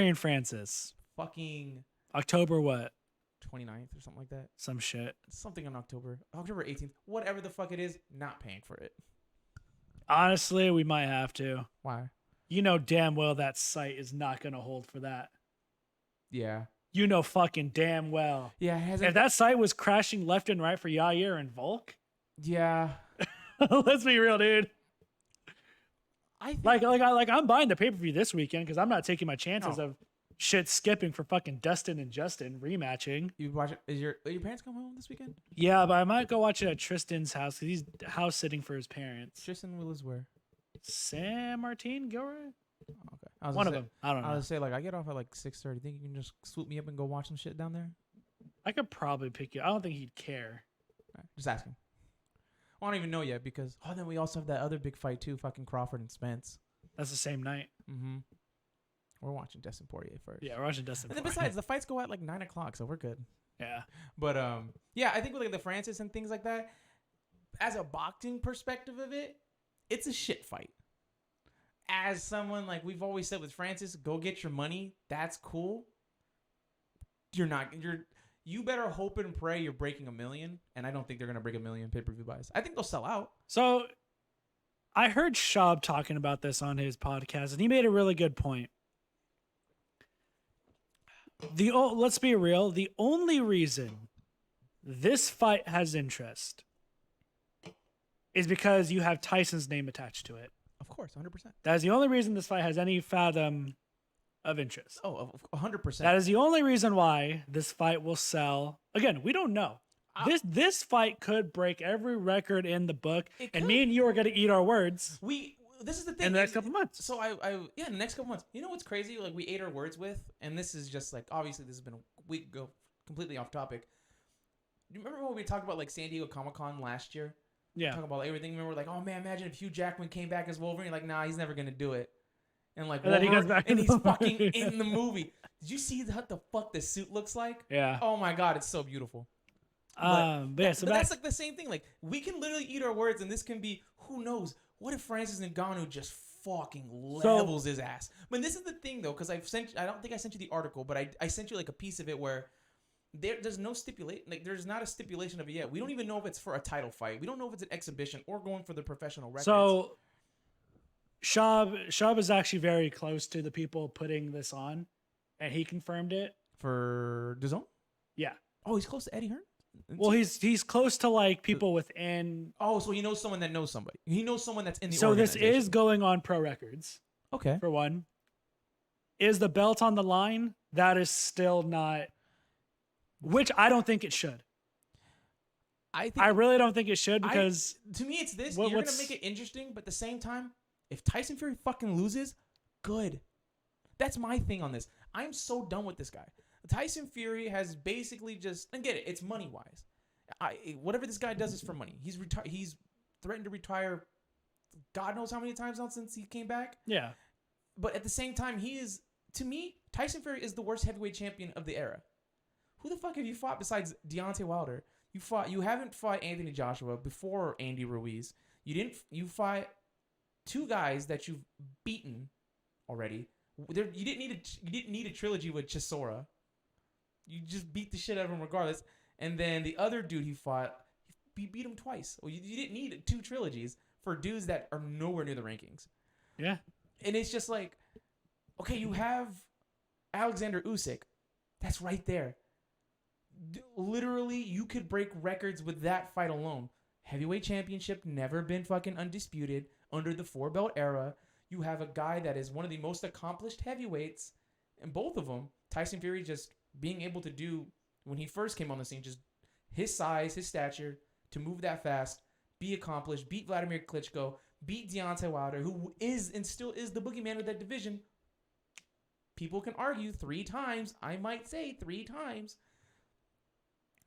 B: and Francis.
A: fucking
B: October what?
A: 29th or something like that.
B: Some shit.
A: Something on October 18th. Whatever the fuck it is, not paying for it.
B: Honestly, we might have to.
A: Why?
B: You know damn well that site is not going to hold for that.
A: Yeah.
B: You know fucking damn well.
A: Yeah, it hasn't.
B: If that site was crashing left and right for Yair and Volk,
A: Yeah.
B: let's be real, dude.
A: I think,
B: I'm buying the pay-per-view this weekend because I'm not taking my chances
A: No.
B: of shit skipping for fucking Dustin and Justin rematching.
A: you watch it. Are your parents come home this weekend?
B: Yeah, but I might go watch it at Tristan's house because he's house sitting for his parents.
A: Tristan Will is where?
B: San Martin, Gilroy?
A: Okay. I was
B: One
A: gonna
B: of
A: say-
B: them. I don't
A: I
B: know.
A: was say like I get off at like 6:30. Think you can just swoop me up and go watch some shit down there?
B: I could probably pick you. I don't think he'd care.
A: Alright, just asking. I don't even know yet because then we also have that other big fight too, fucking Crawford and Spence.
B: That's the same night.
A: Mm-hmm. We're watching Dustin Poirier first.
B: Yeah, we're watching Dustin.
A: And then
B: Poirier.
A: besides, the fights go at like 9 o'clock, so we're good.
B: Yeah.
A: But yeah, I think with like the Francis and things like that, as a boxing perspective of it, it's a shit fight. As someone like we've always said with Francis, go get your money. That's cool. You better hope and pray you're breaking 1 million, and I don't think they're gonna break 1 million pay-per-view buys. I think they'll sell out.
B: So I heard Shab talking about this on his podcast, and he made a really good point. Let's be real. The only reason this fight has interest is because you have Tyson's name attached to it.
A: Of course, 100%.
B: That is the only reason this fight has any fathom of interest.
A: Oh, 100%.
B: That is the only reason why this fight will sell. Again, we don't know. This fight could break every record in the book, and me and you are going to eat our words.
A: This is the thing.
B: In the next couple months.
A: So in the next couple months. You know what's crazy? Like we ate our words with, and this is just like obviously this has been a week ago, completely off topic. Do you remember when we talked about like San Diego Comic-Con last year?
B: Yeah.
A: Talking about everything. Remember, like, oh man, imagine if Hugh Jackman came back as Wolverine. Like, nah, he's never gonna do it. And like,
B: And then he goes back
A: and
B: in
A: he's
B: the
A: fucking
B: movie.
A: in the movie. Did you see what the fuck the suit looks like?
B: Yeah.
A: Oh my god, it's so beautiful.
B: But
A: That's like the same thing. Like we can literally eat our words, and this can be who knows. What if Francis Ngannou just fucking levels his ass? But this is the thing though, because I don't think I sent you the article, but I sent you like a piece of it where there's no stipulation. Like there's not a stipulation of it yet. We don't even know if it's for a title fight. We don't know if it's an exhibition or going for the professional records.
B: So Shab is actually very close to the people putting this on, and he confirmed it.
A: For DAZN?
B: Yeah.
A: Oh, he's close to Eddie Hearn?
B: Well, he's close to like people within.
A: Oh, so he knows someone that knows somebody. He knows someone that's in the
B: So this
A: organization.
B: is going on Pro Records
A: Okay.
B: for one. Is the belt on the line? That is still not. Which I don't think it should. I really don't think it should because
A: to me it's this.
B: What-
A: You're gonna
B: what's-
A: make it interesting, but at the same time, if Tyson Fury fucking loses, good. That's my thing on this. I'm so done with this guy. Tyson Fury has basically just and get it. It's money wise. Whatever this guy does is for money. He's threatened to retire. God knows how many times now since he came back.
B: yeah.
A: But at the same time, he is to me. Tyson Fury is the worst heavyweight champion of the era. Who the fuck have you fought besides Deontay Wilder? You haven't fought Anthony Joshua before Andy Ruiz. You fought two guys that you've beaten already. You didn't need a trilogy with Chisora. You just beat the shit out of him regardless. And then the other dude he fought, he beat him twice. Well, you didn't need 2 trilogies for dudes that are nowhere near the rankings.
B: Yeah.
A: And it's just like, okay, you have Alexander Usyk. That's right there. Literally, you could break records with that fight alone. Heavyweight championship, never been fucking undisputed under the 4-belt era. You have a guy that is one of the most accomplished heavyweights, and both of them, Tyson Fury just being able to do, when he first came on the scene, just his size, his stature, to move that fast, be accomplished, beat Vladimir Klitschko, beat Deontay Wilder, who is and still is the boogeyman of that division. People can argue 3 times. I might say 3 times.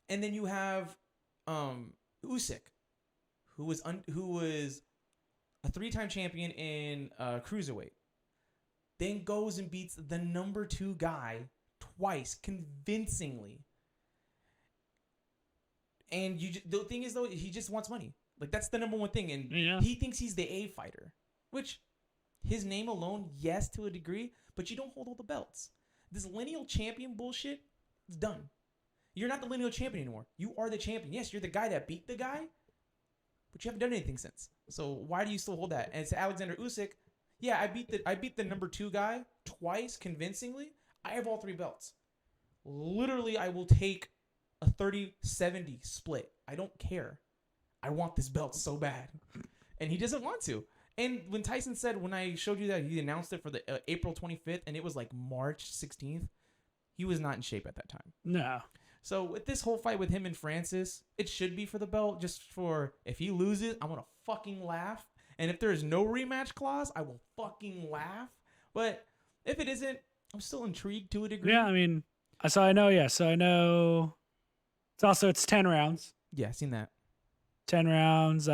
A: And then you have Usyk, who was a 3-time champion in cruiserweight. Then goes and beats the number 2 guy twice, convincingly. And the thing is, though, he just wants money. Like, that's the number one thing. And he thinks he's the A fighter, which his name alone, yes, to a degree, but you don't hold all the belts. This lineal champion bullshit is done. You're not the lineal champion anymore. You are the champion. Yes, you're the guy that beat the guy, but you haven't done anything since. So why do you still hold that? And it's Alexander Usyk. Yeah, I beat the number 2 guy twice convincingly. I have all 3 belts. Literally, I will take a 30-70 split. I don't care. I want this belt so bad. And he doesn't want to. And when Tyson said, when I showed you that he announced it for the April 25th and it was like March 16th, he was not in shape at that time.
B: No.
A: So with this whole fight with him and Francis, it should be for the belt. Just for, if he loses, I'm going to fucking laugh. And if there is no rematch clause, I will fucking laugh. But if it isn't, I'm still intrigued to a degree.
B: Yeah, I mean, so I know. It's 10 rounds.
A: Yeah, seen that.
B: 10 rounds.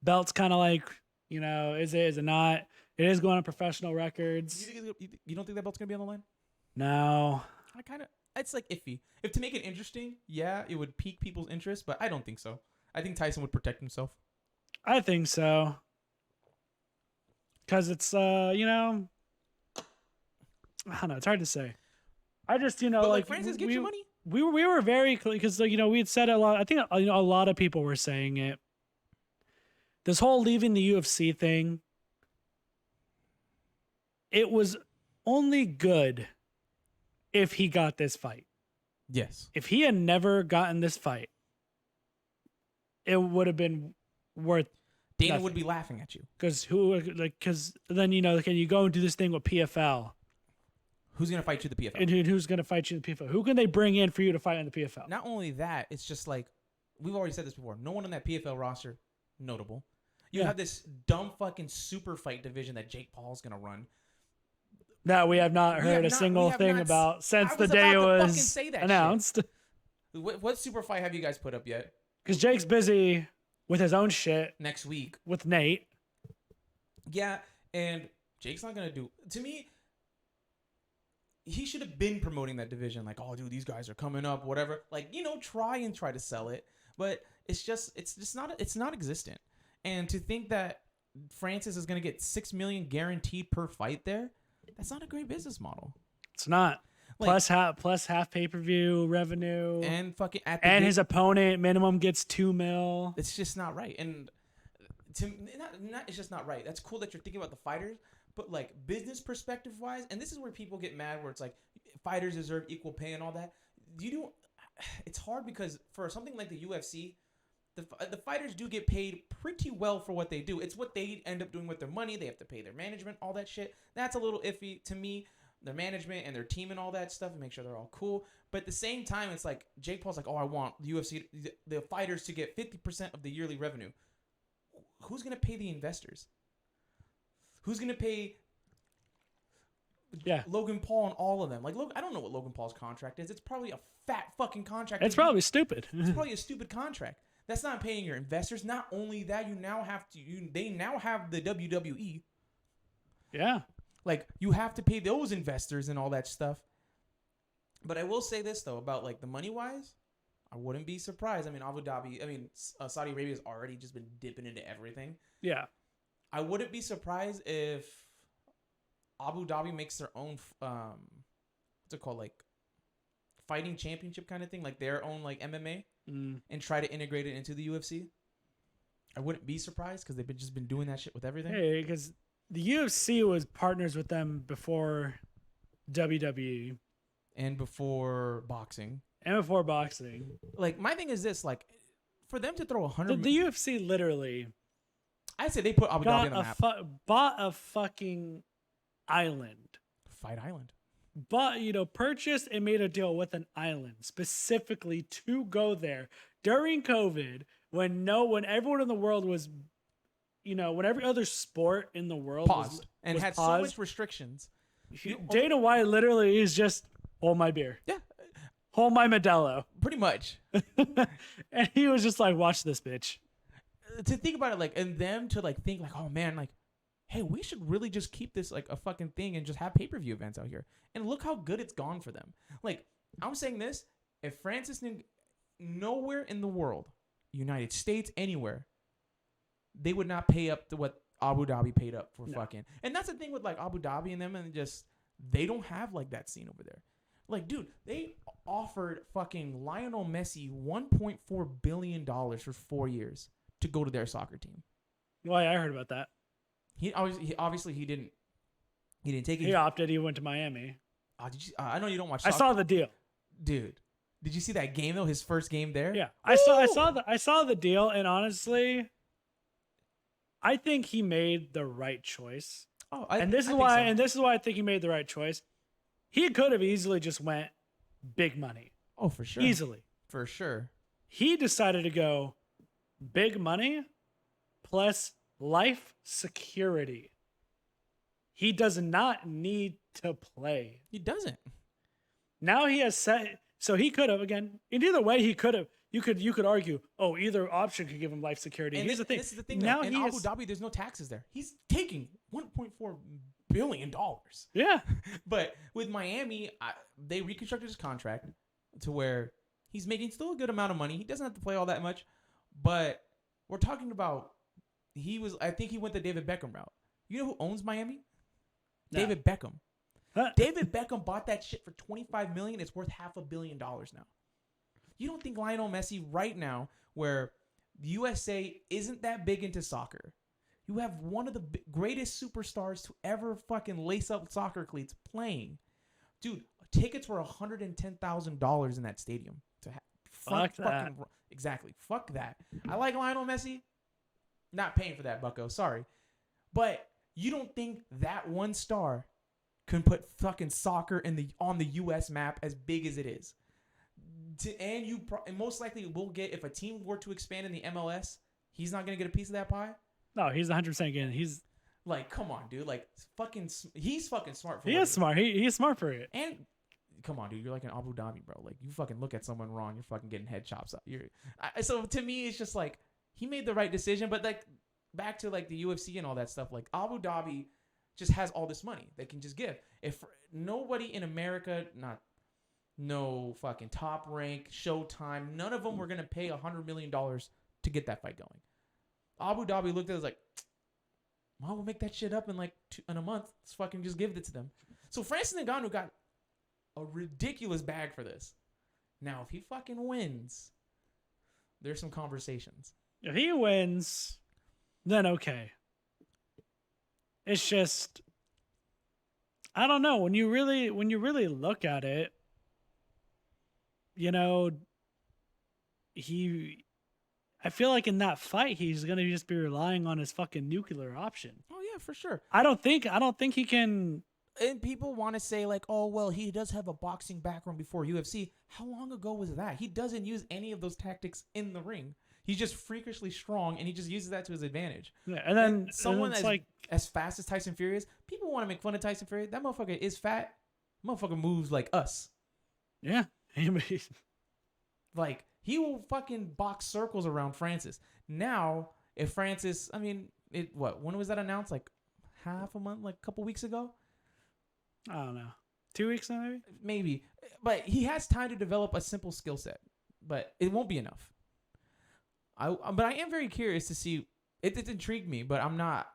B: Belt's kind of like, is it not? It is going on professional records.
A: You don't think that belt's going to be on the line?
B: No.
A: It's like iffy. If to make it interesting, yeah, it would pique people's interest, but I don't think so. I think Tyson would protect himself.
B: I think so. Because it's, I don't know. It's hard to say. I just,
A: but like Francis, get your money.
B: We were very clear because, we had said a lot. I think, a lot of people were saying it. This whole leaving the UFC thing, it was only good if he got this fight.
A: Yes.
B: If he had never gotten this fight, it would have been worth
A: Dana
B: nothing.
A: would be laughing at you.
B: Because then, can you go and do this thing with PFL?
A: Who's going to fight you in the PFL?
B: And who's going to fight you in the PFL? Who can they bring in for you to fight in the PFL?
A: Not only that, it's just like, we've already said this before. No one on that PFL roster notable. You have this dumb fucking super fight division that Jake Paul's going to run.
B: That we have not heard a single thing about since the day it was announced.
A: What super fight have you guys put up yet?
B: Because Jake's busy with his own shit.
A: Next week.
B: With Nate.
A: Yeah, and Jake's not going to do... To me, he should have been promoting that division. Like, oh, dude, these guys are coming up, whatever. Like, try to sell it. But it's not existent. And to think that Francis is going to get $6 million guaranteed per fight there, that's not a great business model.
B: It's not. Like, plus half pay-per-view revenue.
A: And fucking
B: his opponent minimum gets $2 million.
A: It's just not right. And it's just not right. That's cool that you're thinking about the fighters, but like business perspective wise, and this is where people get mad where it's like fighters deserve equal pay and all that. It's hard because for something like the UFC, the fighters do get paid pretty well for what they do. It's what they end up doing with their money. They have to pay their management, all that shit. That's a little iffy to me. Their management and their team and all that stuff, and make sure they're all cool. But at the same time, it's like Jake Paul's like, oh, I want the UFC, the fighters to get 50% of the yearly revenue. Who's gonna pay the investors? Who's gonna pay?
B: Yeah,
A: Logan Paul and all of them. Like, I don't know what Logan Paul's contract is. It's probably a fat fucking contract.
B: It's probably stupid.
A: It's probably a stupid contract. That's not paying your investors. Not only that, they now have the WWE.
B: Yeah.
A: Like, you have to pay those investors and all that stuff. But I will say this, though, about, like, the money-wise, I wouldn't be surprised. I mean, Saudi Arabia has already just been dipping into everything.
B: Yeah.
A: I wouldn't be surprised if Abu Dhabi makes their own, what's it called, like, fighting championship kind of thing, like their own like MMA,
B: Mm.
A: and try to integrate it into the UFC. I wouldn't be surprised because they've just been doing that shit with everything.
B: Hey, because the UFC was partners with them before WWE
A: And before boxing,
B: and before boxing.
A: like my thing is this: like for them to throw
B: The,
A: 100,
B: the UFC literally
A: I say they put Abu Dhabi on the map.
B: bought a fucking island.
A: Fight Island.
B: But purchased and made a deal with an island specifically to go there during COVID when everyone in the world was, when every other sport in the world
A: Paused and
B: was
A: had so
B: paused.
A: much restrictions.
B: Dana White literally is just hold my beer,
A: Yeah,
B: hold my Modelo,
A: pretty much.
B: and he was just like, watch this bitch.
A: To think about it, like, and them to like think like, oh man, like, hey, we should really just keep this like a fucking thing and just have pay-per-view events out here. And look how good it's gone for them. Like, I'm saying this, if Francis nowhere in the world, United States, anywhere, they would not pay up to what Abu Dhabi paid up for fucking. And that's the thing with like Abu Dhabi and them, and just they don't have like that scene over there. Like, dude, they offered fucking Lionel Messi $1.4 billion for 4 years to go to their soccer team.
B: Well, I heard about that.
A: He obviously he didn't take it.
B: He opted. He went to Miami.
A: Did you? I know you don't watch
B: I
A: soccer.
B: saw the deal.
A: Dude. Did you see that game though? His first game there.
B: Yeah, I saw the deal, and honestly, I think he made the right choice.
A: Oh,
B: This is why I think he made the right choice. He could have easily just went big money.
A: Oh, for sure.
B: Easily.
A: For sure.
B: He decided to go big money plus life security. He does not need to play.
A: He doesn't.
B: Now he has set, so he could have, again, in either way, he could have. You could argue, oh, either option could give him life security.
A: And
B: Here's the thing.
A: This is the thing.
B: Now
A: In Abu Dhabi, there's no taxes there. He's taking $1.4 billion.
B: Yeah.
A: But with Miami, they reconstructed his contract to where he's making still a good amount of money. He doesn't have to play all that much. But we're talking about I think he went the David Beckham route. You know who owns Miami?
B: No.
A: David Beckham.
B: Huh.
A: David Beckham bought that shit for $25 million. It's worth $500 million now. You don't think Lionel Messi right now, where the USA isn't that big into soccer, you have one of the greatest superstars to ever fucking lace up soccer cleats playing. Dude, tickets were $110,000 in that stadium.
B: Fuck that.
A: Exactly. Fuck that. I like Lionel Messi. Not paying for that, bucko. Sorry. But you don't think that one star can put fucking soccer on the U.S. map as big as it is? And most likely will get, if a team were to expand in the MLS, he's not going to get a piece of that pie?
B: No, he's 100% again. He's
A: like, come on, dude. Like, he's fucking smart for
B: he is smart. He's smart for it.
A: And come on, dude. You're like in Abu Dhabi, bro. Like, you fucking look at someone wrong, you're fucking getting head chops up. So to me, it's just like he made the right decision. But like back to like the UFC and all that stuff, like Abu Dhabi just has all this money they can just give. If nobody in America, no fucking Top Rank, Showtime, none of them were gonna pay $100 million to get that fight going. Abu Dhabi looked at it like, well, we'll make that shit up in like in a month. Let's fucking just give it to them. So Francis Ngannou got a ridiculous bag for this. Now, if he fucking wins, there's some conversations.
B: If he wins, then okay. It's just, I don't know. When you really look at it, I feel like in that fight he's gonna just be relying on his fucking nuclear option.
A: Oh yeah, for sure.
B: I don't think he can.
A: And people want to say like, oh well, he does have a boxing background before UFC. How long ago was that? He doesn't use any of those tactics in the ring. He's just freakishly strong, and he just uses that to his advantage.
B: Yeah, and then
A: someone
B: like
A: as fast as Tyson Fury is, people want to make fun of Tyson Fury. That motherfucker is fat. Motherfucker moves like us.
B: Yeah.
A: Like, he will fucking box circles around Francis. Now, if Francis, I mean, when was that announced? Like half a month, like a couple weeks ago?
B: I don't know. 2 weeks now, maybe?
A: Maybe. But he has time to develop a simple skill set. But it won't be enough. But I am very curious to see. It intrigued me, but I'm not.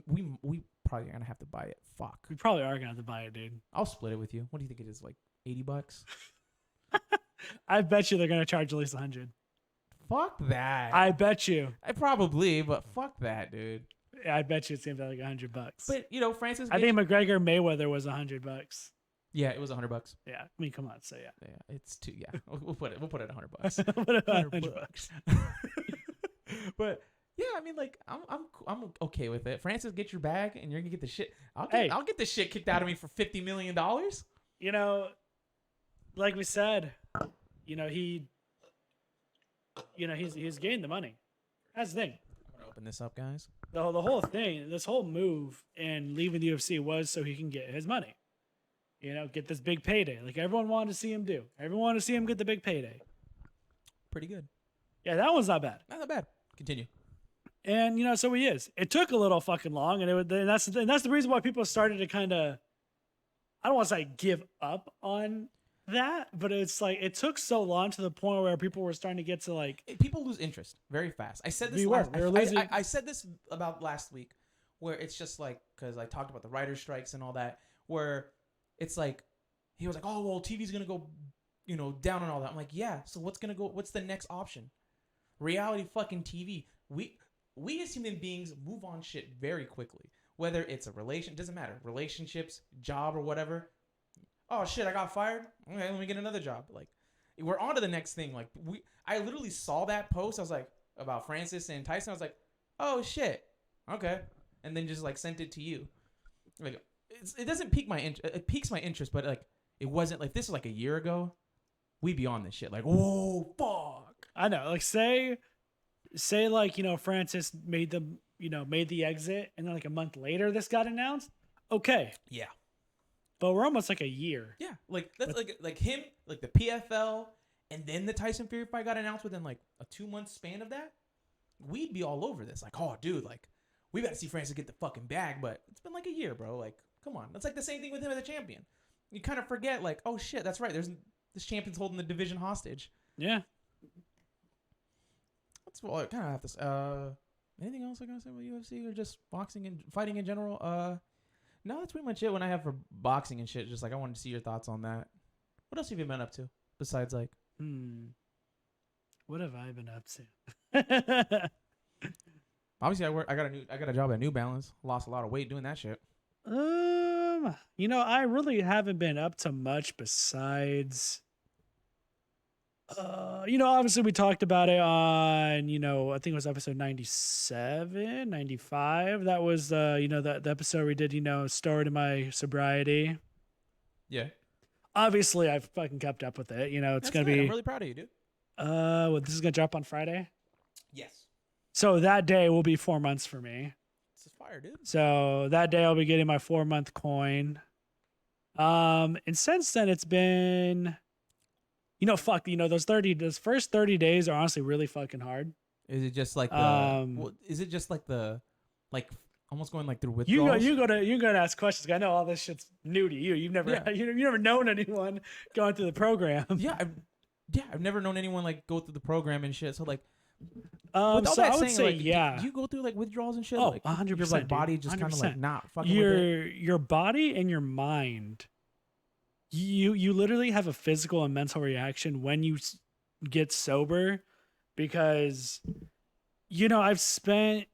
A: We probably gonna have to buy it. Fuck.
B: We probably are gonna have to buy it, dude.
A: I'll split it with you. What do you think it is? Like $80?
B: I bet you they're gonna charge at least 100.
A: Fuck that.
B: I bet you.
A: I probably, but fuck that, dude.
B: I bet you it's gonna be like $100.
A: But Francis.
B: I think McGregor Mayweather was $100.
A: Yeah, it was $100.
B: Yeah, I mean, come on, so yeah.
A: Yeah, it's too. Yeah, we'll put it at $100.
B: What about $100?
A: But yeah, I mean, like, I'm okay with it. Francis, get your bag, and you're gonna get the shit. I'll get the shit kicked out of me for $50 million.
B: You know, like we said, he's gained the money. That's the thing.
A: I'm gonna open this up, guys.
B: The whole thing, this whole move and leaving the UFC was so he can get his money. Get this big payday, like everyone wanted to see him do. Everyone wanted to see him get the big payday.
A: Pretty good.
B: Yeah, that one's not bad.
A: Not that bad. Continue.
B: And so he is. It took a little fucking long, and that's the reason why people started to kind of, I don't want to say give up on that, but it's like it took so long to the point where people were starting to get to like
A: people lose interest very fast. I said this. I said this about last week, where it's just like because I talked about the writer's strikes and all that, where it's like he was like, oh well, TV's gonna go, down and all that. I'm like, yeah. So what's gonna go? What's the next option? Reality fucking TV. We as human beings move on shit very quickly. Whether it's a doesn't matter. Relationships, job, or whatever. Oh shit, I got fired. Okay, let me get another job. Like, we're on to the next thing. Like, I literally saw that post. I was like, about Francis and Tyson. I was like, oh shit, okay, and then just like sent it to you. Like, it doesn't pique my interest. It piques my interest, but like, it wasn't like this was like a year ago. We be on this shit. Like, whoa, fuck.
B: I know. Like, say like Francis made the exit, and then like a month later this got announced. Okay.
A: Yeah.
B: But we're almost like a year.
A: Yeah, like that's like him, like the PFL, and then the Tyson Fury fight got announced within like a 2-month span of that. We'd be all over this. Like, oh, dude, like we got to see Francis get the fucking bag, but it's been like a year, bro. Like, come on, it's like the same thing with him as a champion. You kind of forget, like, oh shit, that's right. There's this champion's holding the division hostage.
B: Yeah.
A: That's what I kind of have to say. Anything else I gotta say about UFC or just boxing and fighting in general? No, that's pretty much it. When I have for boxing and shit, just like I wanted to see your thoughts on that. What else have you been up to besides like?
B: What have I been up to?
A: Obviously, I got a job at New Balance. Lost a lot of weight doing that shit.
B: I really haven't been up to much besides. Obviously we talked about it on, I think it was episode 97, 95. That was, the episode we did, story to my sobriety.
A: Yeah.
B: Obviously I've fucking kept up with it. It's going to be.
A: I'm really proud of you, dude.
B: This is going to drop on Friday.
A: Yes.
B: So that day will be 4 months for me.
A: This is fire, dude.
B: So that day I'll be getting my 4-month coin. And since then it's been. Those first 30 days are honestly really fucking hard.
A: Is it just like almost going like through withdrawals?
B: You're gonna ask questions. I know all this shit's new to you. You've never known anyone going through the program.
A: I've never known anyone like go through the program and shit. So like,
B: I would say
A: do you go through like withdrawals and shit?
B: Oh,
A: like,
B: 100%.
A: Your like body just kind of like not fucking with it.
B: Your body and your mind. You literally have a physical and mental reaction when you get sober, because I've spent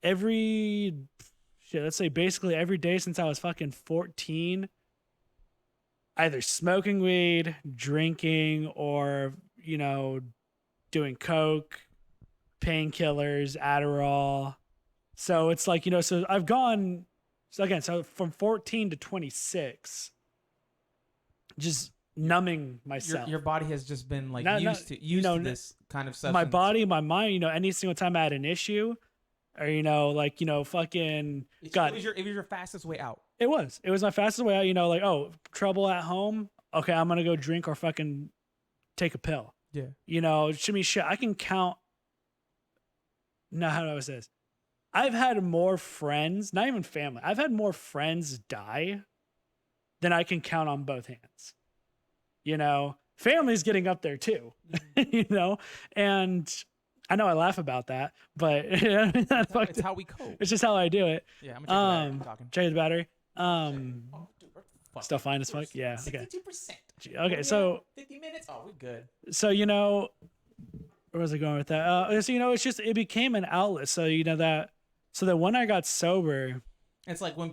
B: let's say basically every day since I was fucking 14 either smoking weed, drinking, or doing coke, painkillers, Adderall. So it's like so I've gone so from 14 to 26 just numbing myself.
A: Your body has just been like used to this kind of substance.
B: My body, my mind, any single time I had an issue, or fucking God.
A: It was your fastest way out.
B: It was my fastest way out. Trouble at home. Okay, I'm gonna go drink or fucking take a pill.
A: Yeah.
B: Shit. I can count. No, how do I say this? I've had more friends, not even family. I've had more friends die than I can count on both hands. Family's getting up there too. And I know I laugh about that, but
A: it's how we cope.
B: It's just how I do it.
A: Yeah, I'm gonna check the battery.
B: Check the battery.
A: Dude,
B: Still fine as fuck. Yeah. Okay.
A: 62%.
B: Okay, so
A: 50 minutes. Oh, we're good.
B: so where was I going with that? It's just it became an outlet. So that when I got sober,
A: It's like when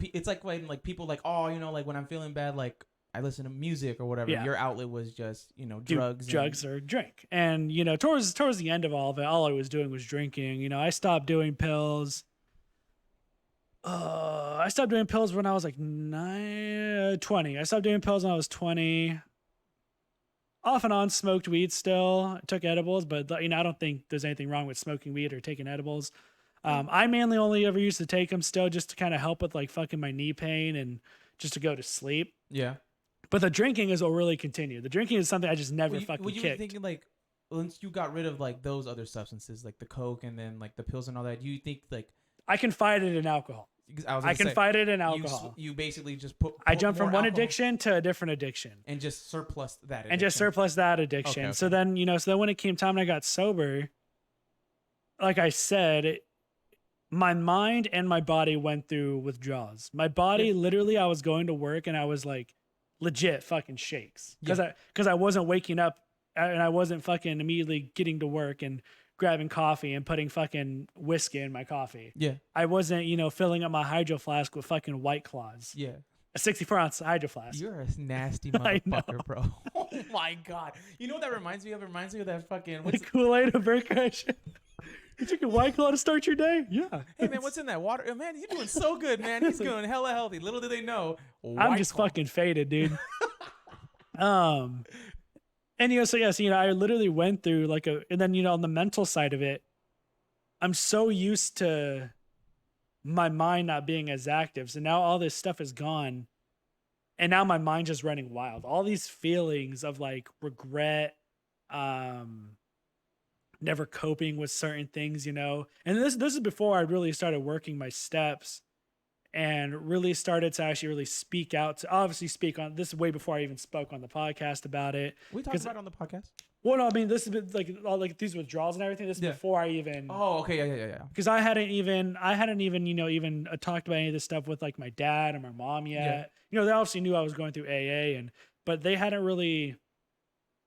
A: like people like, oh, like when I'm feeling bad, like I listen to music or whatever.
B: Yeah.
A: Your outlet was just
B: drugs or drink. And towards the end of all of it, all I was doing was drinking. I stopped doing pills. I stopped doing pills when I was like 20. I stopped doing pills when I was 20. Off and on smoked weed still. Took edibles, but I don't think there's anything wrong with smoking weed or taking edibles. I mainly only ever used to take them still just to kind of help with like fucking my knee pain and just to go to sleep.
A: Yeah.
B: But the drinking is what really continued. The drinking is something I just never fucking
A: Were you
B: kicked.
A: thinking like once you got rid of like those other substances like the coke and then like the pills and all that, do you think like
B: I can fight it in alcohol.
A: I
B: can fight it in alcohol.
A: You basically just put
B: I jumped from one
A: alcohol
B: addiction to a different addiction.
A: and just surplus that addiction.
B: And just surplus that addiction.
A: Okay.
B: So then, when it came time and I got sober, like I said, my mind and my body went through withdrawals. My body, literally, I was going to work and I was like legit fucking shakes because I wasn't waking up and I wasn't fucking immediately getting to work and grabbing coffee and putting fucking whiskey in my coffee.
A: Yeah.
B: I wasn't, filling up my hydro flask with fucking White Claws.
A: Yeah.
B: A 64-ounce hydro flask.
A: You're a nasty
B: I know.
A: motherfucker, bro. Oh my god. You know what that reminds me of? It reminds me of that fucking
B: Kool-Aid and Bear Crash. You took a White Claw to start your day? Yeah.
A: Hey man, what's in that water? Man, he's doing so good, man. He's doing hella healthy. Little do they know,
B: I'm just fucking faded, dude. And I literally went through and then on the mental side of it, I'm so used to my mind not being as active. So now all this stuff is gone. And now my mind's just running wild. All these feelings of like regret, never coping with certain things, And this is before I really started working my steps and really started to actually really speak out to obviously speak on this is way before I even spoke on the podcast about it.
A: We talked about it on the podcast.
B: Well, no, I mean, this has been like all like these withdrawals and everything. This is before I even.
A: Oh, okay, yeah.
B: Because I hadn't even even talked about any of this stuff with like my dad and my mom yet.
A: Yeah.
B: They obviously knew I was going through AA but they hadn't really.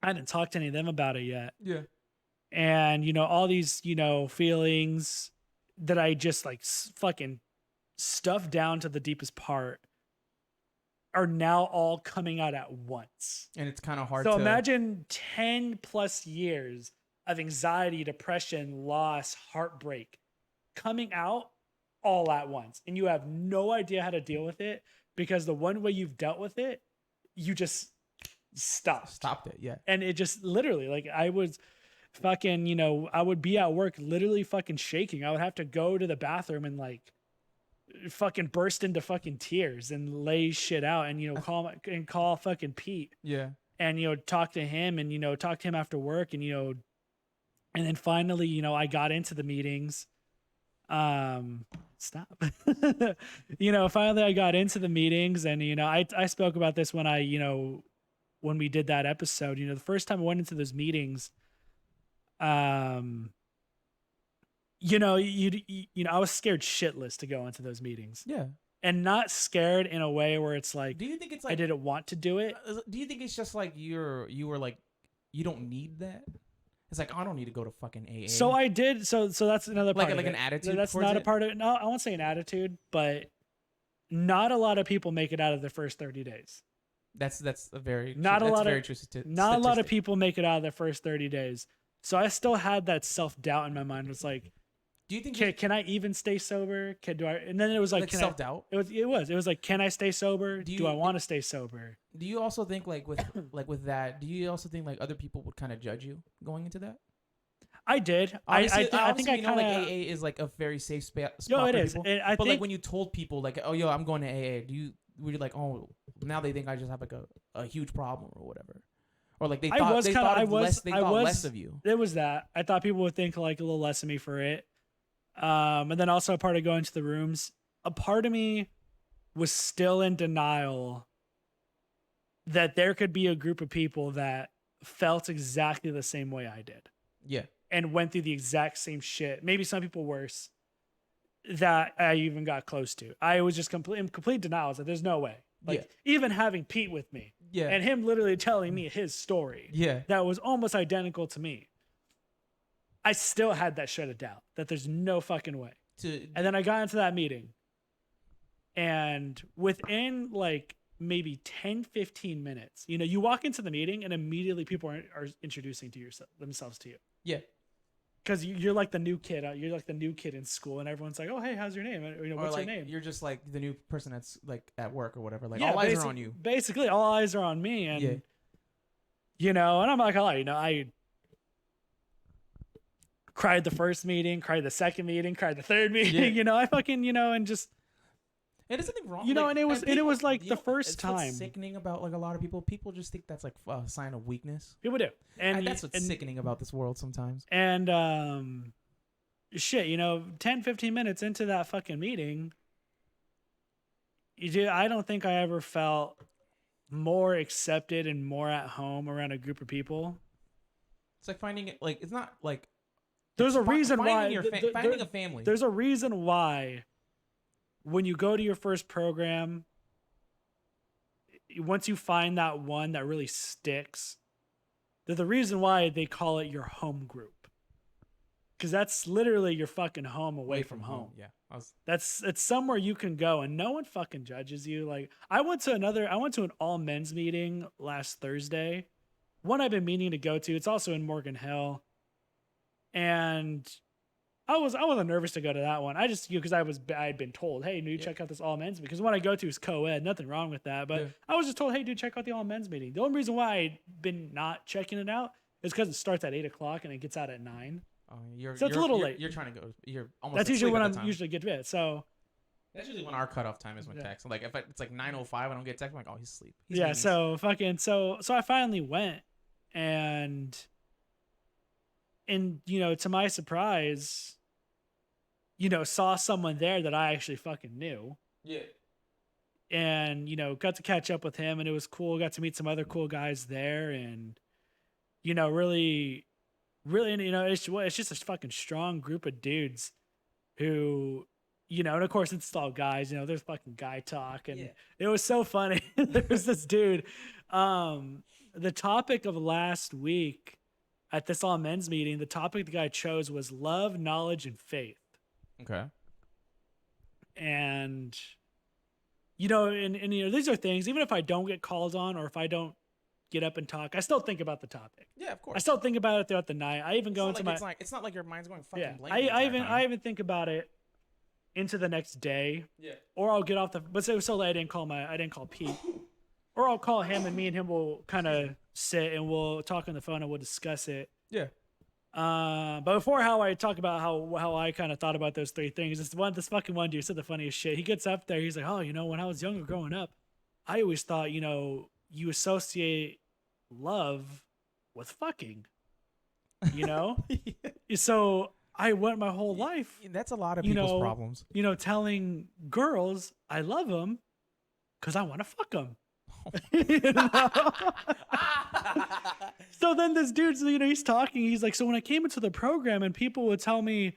B: I hadn't talked to any of them about it yet.
A: Yeah.
B: And all these feelings that I just like fucking stuffed down to the deepest part are now all coming out at once.
A: And it's kind of hard
B: so
A: to
B: imagine 10 plus years of anxiety, depression, loss, heartbreak coming out all at once. And you have no idea how to deal with it because the one way you've dealt with it, you just stopped
A: it. Yeah.
B: And it just literally like I was fucking, I would be at work literally fucking shaking. I would have to go to the bathroom and like fucking burst into fucking tears and lay shit out and call fucking Pete.
A: Yeah.
B: And talk to him and talk to him after work and and then finally I got into the meetings. Stop. Finally I got into the meetings and I spoke about this when when we did that episode. The first time I went into those meetings, I was scared shitless to go into those meetings.
A: Yeah.
B: And not scared in a way where it's like,
A: do you think it's like
B: I didn't want to do it?
A: Do you think it's just like you were like, you don't need that? It's like, I don't need to go to fucking AA.
B: So I did. So that's another part.
A: Like
B: of
A: an attitude.
B: That's not a part of it. No, I won't say an attitude, but not a lot of people make it out of the first 30 days.
A: That's a very
B: not
A: true,
B: a
A: that's
B: lot
A: very
B: of
A: true
B: not a lot of people make it out of the first 30 days. So I still had that self-doubt in my mind. It's like,
A: do you think
B: can I even stay sober? And then it was like
A: self-doubt.
B: It was like, can I stay sober? Do I want to stay sober?
A: Do you also think like with that? Do you also think like other people would kind of judge you going into that?
B: I did. I think I kind of
A: like AA is like a very safe spot.
B: No, it is.
A: But like when you told people like, oh, yo, I'm going to AA, were you like, oh, now they think I just have like a huge problem or whatever, or like they thought less of you.
B: It was that I thought people would think like a little less of me for it. And then also a part of going to the rooms, a part of me was still in denial that there could be a group of people that felt exactly the same way I did.
A: Yeah.
B: And went through the exact same shit. Maybe some people worse that I even got close to. I was just in complete denial. That there's no way. Like even having Pete with me,
A: Yeah.
B: and him literally telling me his story.
A: Yeah.
B: That was almost identical to me. I still had that shred of doubt that there's no fucking way. And then I got into that meeting, and within like maybe 10, 15 minutes, you know, you walk into the meeting and immediately people are introducing themselves to you.
A: Yeah.
B: Because you're like the new kid. You're like the new kid in school, and everyone's like, "Oh, hey, how's your name? You know, what's
A: like,
B: your name?"
A: You're just like the new person that's like at work or whatever. Like all eyes are on you.
B: Basically, all eyes are on me, and you know, and I'm like, you know, I cried the first meeting, cried the second meeting, cried the third meeting. You know, I fucking, you know, and just.
A: And there's nothing wrong.
B: You know,
A: like,
B: and it was like the first
A: it's
B: time.
A: What's sickening about like a lot of people. People just think that's like a sign of weakness.
B: People do, and
A: that's what's sickening about this world sometimes.
B: And shit, you know, 10, 15 minutes into that fucking meeting, I don't think I ever felt more accepted and more at home around a group of people.
A: It's like finding it. Like it's not like
B: there's a reason why
A: finding a family.
B: There's a reason why. When you go to your first program, once you find that one that really sticks, there's the reason why they call it your home group. Because that's literally your fucking home away from home.
A: Yeah.
B: It's somewhere you can go and no one fucking judges you. Like I went to an all men's meeting last Thursday. One I've been meaning to go to. It's also in Morgan Hill. And I wasn't nervous to go to that one. I just, because I had been told, hey, dude, check out this all men's, because when I go to is co-ed, nothing wrong with that. But I was just told, hey, dude, check out the all men's meeting. The only reason why I'd been not checking it out is because it starts at 8:00 and it gets out at 9. So it's a little late.
A: You're trying to go. You're almost.
B: That's usually when I'm usually get to bed. So
A: that's usually when our cutoff time is when text. Like if it's like 9:05, I don't get text. I'm like, oh, he's asleep.
B: So I finally went, and you know, to my surprise, you know, saw someone there that I actually fucking knew.
A: Yeah.
B: And, you know, got to catch up with him, and it was cool. Got to meet some other cool guys there, and, you know, really, you know, it's just a fucking strong group of dudes who, you know, and of course it's all guys, you know, there's fucking guy talk, and it was so funny. There was this dude, the topic of last week at this all men's meeting, the topic the guy chose was love, knowledge, and faith.
A: Okay.
B: And, you know, and you know, these are things, even if I don't get called on or if I don't get up and talk, I still think about the topic.
A: Yeah, of course.
B: I still think about it throughout the night. I even go into
A: it's not like your mind's going fucking blank.
B: I even think about it into the next day. Yeah. Or I'll get off but so late I didn't call Pete. Or I'll call him, and me and him will kind of sit and we'll talk on the phone and we'll discuss it.
A: Yeah.
B: But before how I talk about how I kind of thought about those three things, this fucking one dude said the funniest shit. He gets up there, he's like, oh, you know, when I was younger growing up, I always thought, you know, you associate love with fucking, you know? So I went my whole life.
A: That's a lot of people's problems.
B: You know, telling girls I love them because I want to fuck them. You know? So then this dude's, you know, he's talking. He's like, so when I came into the program and people would tell me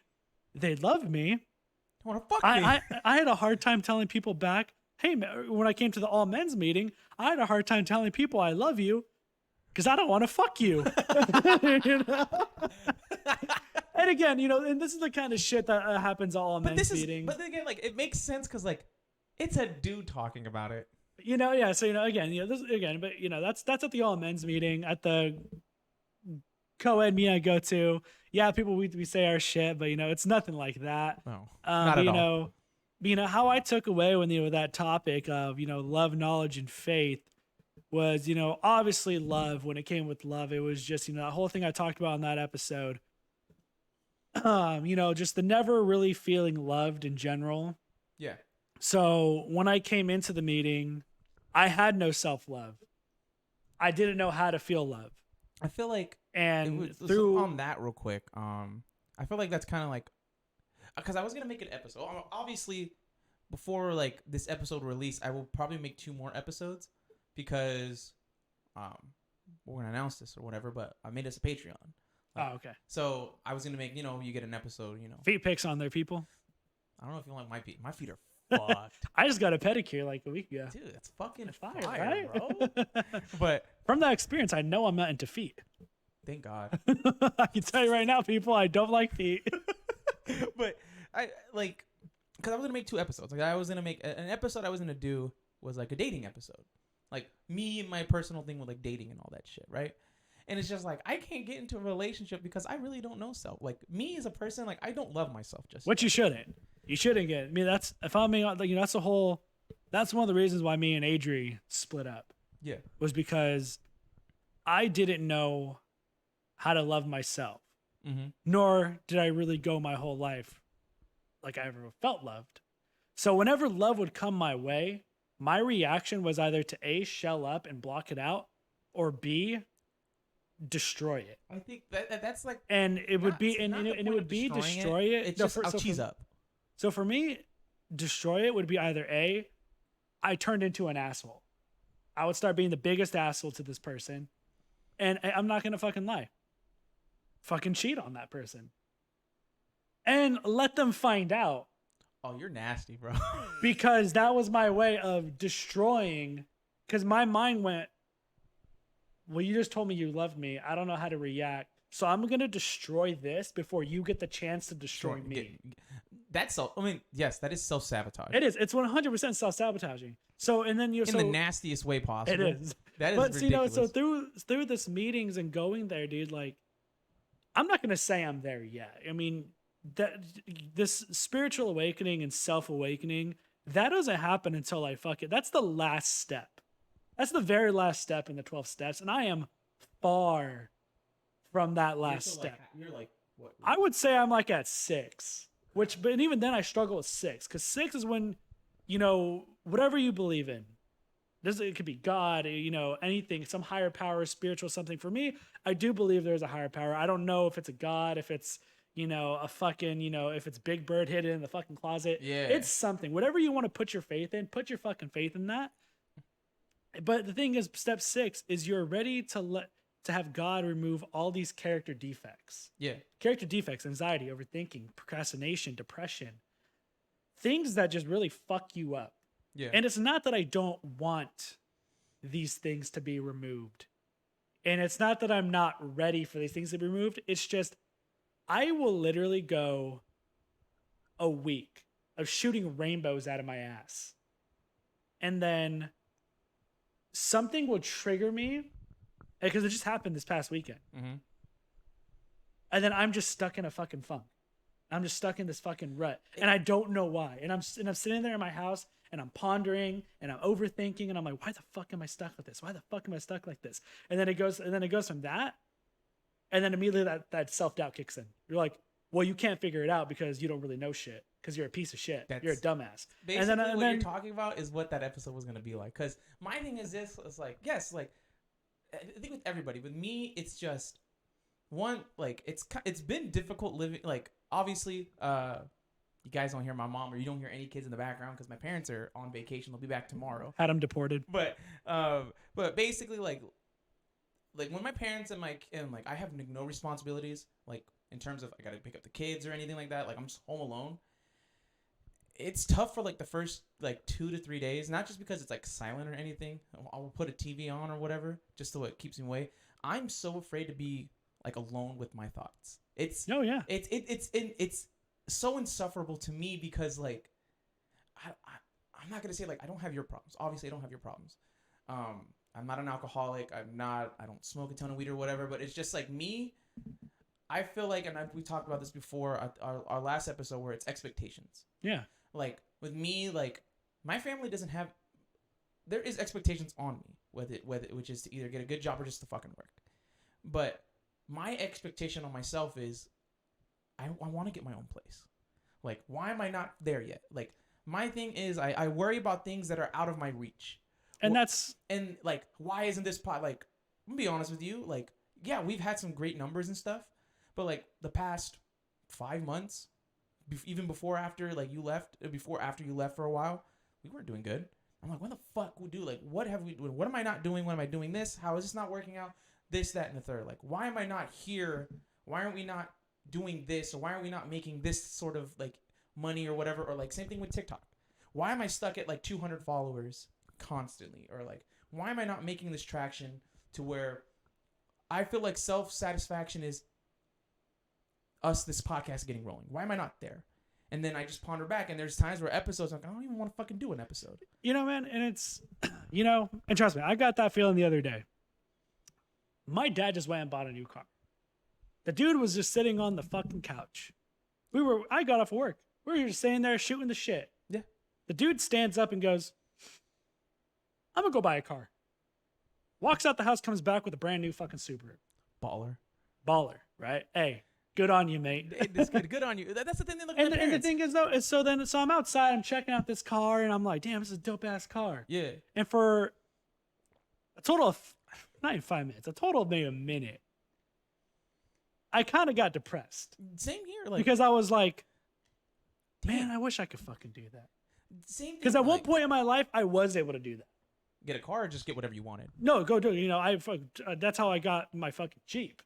B: they loved me,
A: I want to fuck me.
B: I had a hard time telling people back, hey, when I came to the all men's meeting, I had a hard time telling people I love you because I don't want to fuck you. You know? And again, you know, and this is the kind of shit that happens at all men's meetings.
A: But then again, like, it makes sense because, like, it's a dude talking about it.
B: You know, yeah. So, you know, again, you know, but you know, that's at the all men's meeting. At the co-ed meeting I go to, yeah, people we say our shit, but you know, it's nothing like that.
A: No, not at all.
B: You know, how I took away when, you know, that topic of, you know, love, knowledge, and faith was, you know, obviously love. When it came with love, it was just, you know, that whole thing I talked about in that episode. You know, just the never really feeling loved in general.
A: Yeah.
B: So when I came into the meeting, I had no self-love. I didn't know how to feel love.
A: I feel like,
B: and
A: on that real quick, I feel like that's kind of like, because I was gonna make an episode. Obviously, before like this episode release, I will probably make 2 more episodes because, we're gonna announce this or whatever. But I made us a Patreon.
B: Oh, okay.
A: So I was gonna make, you know, you get an episode, you know,
B: feet pics on there, people.
A: I don't know if you like my feet. My feet are fucked.
B: I just got a pedicure like a week ago.
A: Dude, that's fucking
B: Fire,
A: fire,
B: right?
A: bro. But
B: From that experience, I know I'm not into feet.
A: thank God.
B: I can tell you right now, people, I don't like feet.
A: But I like, because I was gonna make 2 episodes. Like I was gonna make an episode. I was gonna do was like a dating episode, like me and my personal thing with like dating and all that shit, right? And it's just like I can't get into a relationship because I really don't know self. Like me as a person, like I don't love myself just.
B: Which you shouldn't. You shouldn't get. I mean, that's if I'm being, you know, that's the whole. That's one of the reasons why me and Adri split up.
A: Yeah.
B: Was because I didn't know how to love myself, nor did I really go my whole life like I ever felt loved. So whenever love would come my way, my reaction was either to A, shell up and block it out, or B, destroy it.
A: I think that's like.
B: And it would be,
A: not the
B: and it
A: point
B: would
A: of
B: be
A: destroying
B: destroy it.
A: It's
B: No,
A: just I'll cheese up.
B: So for me, destroy it would be either A, I turned into an asshole. I would start being the biggest asshole to this person. And I'm not going to fucking lie. Fucking cheat on that person. And let them find out.
A: Oh, you're nasty, bro.
B: Because that was my way of destroying. Because my mind went, well, you just told me you loved me. I don't know how to react. So I'm going to destroy this before you get the chance to destroy me.
A: That's so. I mean, yes, that is self-sabotage.
B: It is. It's 100% self-sabotaging. So, and then you're
A: in the nastiest way possible.
B: It is.
A: That is
B: but
A: ridiculous.
B: so through this meetings and going there, dude, like, I'm not gonna say I'm there yet. I mean, that this spiritual awakening and self-awakening, that doesn't happen until like that's the last step. That's the very last step in the 12 steps, and I am far from that last step.
A: You're like what?
B: I would say I'm like at 6, but even then I struggle with 6, because 6 is when, you know, whatever you believe in. It could be God, you know, anything, some higher power, spiritual something. For me, I do believe there's a higher power. I don't know if it's a God, if it's, you know, a fucking, you know, if it's Big Bird hidden in the fucking closet.
A: Yeah.
B: It's something. Whatever you want to put your faith in, put your fucking faith in that. But the thing is, step 6 is you're ready to have God remove all these character defects.
A: Yeah.
B: Character defects, anxiety, overthinking, procrastination, depression. Things that just really fuck you up.
A: Yeah.
B: And it's not that I don't want these things to be removed. And it's not that I'm not ready for these things to be removed. It's just I will literally go a week of shooting rainbows out of my ass. And then something will trigger me, because it just happened this past weekend.
A: Mm-hmm.
B: And then I'm just stuck in a fucking funk. I'm just stuck in this fucking rut. And I don't know why. And I'm sitting there in my house, and I'm pondering and I'm overthinking, and I'm like, why the fuck am I stuck with this? Why the fuck am I stuck like this? And then it goes from that, and then immediately that self-doubt kicks in. You're like, well, you can't figure it out because you don't really know shit, because you're a piece of shit. You're a dumbass.
A: Basically,
B: and then
A: what you're talking about is what that episode was going to be like. Because my thing is this: it's like, yes, like I think with everybody, with me, it's just one, like it's been difficult living. Like obviously, you guys don't hear my mom, or you don't hear any kids in the background because my parents are on vacation. They'll be back tomorrow.
B: Had them deported.
A: But basically, like when my parents and I have no responsibilities, like in terms of I gotta pick up the kids or anything like that. Like I'm just home alone. It's tough for like the first like 2 to 3 days, not just because it's like silent or anything. I'll put a TV on or whatever just so it keeps me away. I'm so afraid to be like alone with my thoughts. It's so insufferable to me because like I'm not gonna say like I don't have your problems. Obviously I don't have your problems. I'm not an alcoholic. I don't smoke a ton of weed or whatever, but it's just like me. I feel like, and we talked about this before our last episode, where it's expectations.
B: Yeah.
A: Like with me, like my family doesn't have, there is expectations on me which is to either get a good job or just to fucking work. But my expectation on myself is I want to get my own place. Like, why am I not there yet? Like, my thing is I worry about things that are out of my reach.
B: And
A: like, why isn't this pot, like, I'm gonna be honest with you, like, yeah, we've had some great numbers and stuff, but like the past 5 months, even before after you left for a while, we weren't doing good. I'm like, what the fuck we do? Like, what have we doing? What am I not doing? When am I doing this? How is this not working out? This, that, and the third. Like, why am I not here? Why aren't we not doing this? Or why aren't we not making this sort of like money or whatever? Or like same thing with TikTok. why am I stuck at like 200 followers constantly? Or like, why am I not making this traction to where I feel like self-satisfaction is us, this podcast getting rolling? Why am I not there? And then I just ponder back, and there's times where episodes, like, I don't even want to fucking do an episode.
B: You know, man, and it's, you know, and trust me, I got that feeling the other day. My dad just went and bought a new car. The dude was just sitting on the fucking couch. I got off of work. We were just sitting there shooting the shit.
A: Yeah.
B: The dude stands up and goes, I'm gonna go buy a car. Walks out the house, comes back with a brand new fucking Subaru. Baller, right? Hey, good on you, mate.
A: It's good on you. That's the thing. They look
B: And
A: at
B: the thing is, though, is so I'm outside, I'm checking out this car, and I'm like, damn, this is a dope ass car.
A: Yeah.
B: And for a total of not even 5 minutes, a total of maybe a minute, I kind of got depressed.
A: Same here. Like,
B: Because I was like, man, I wish I could fucking do that.
A: same thing.
B: Because at one
A: like,
B: point in my life, I was able to do that.
A: get a car or just get whatever you wanted.
B: No, go do it. You know, that's how I got my fucking Jeep.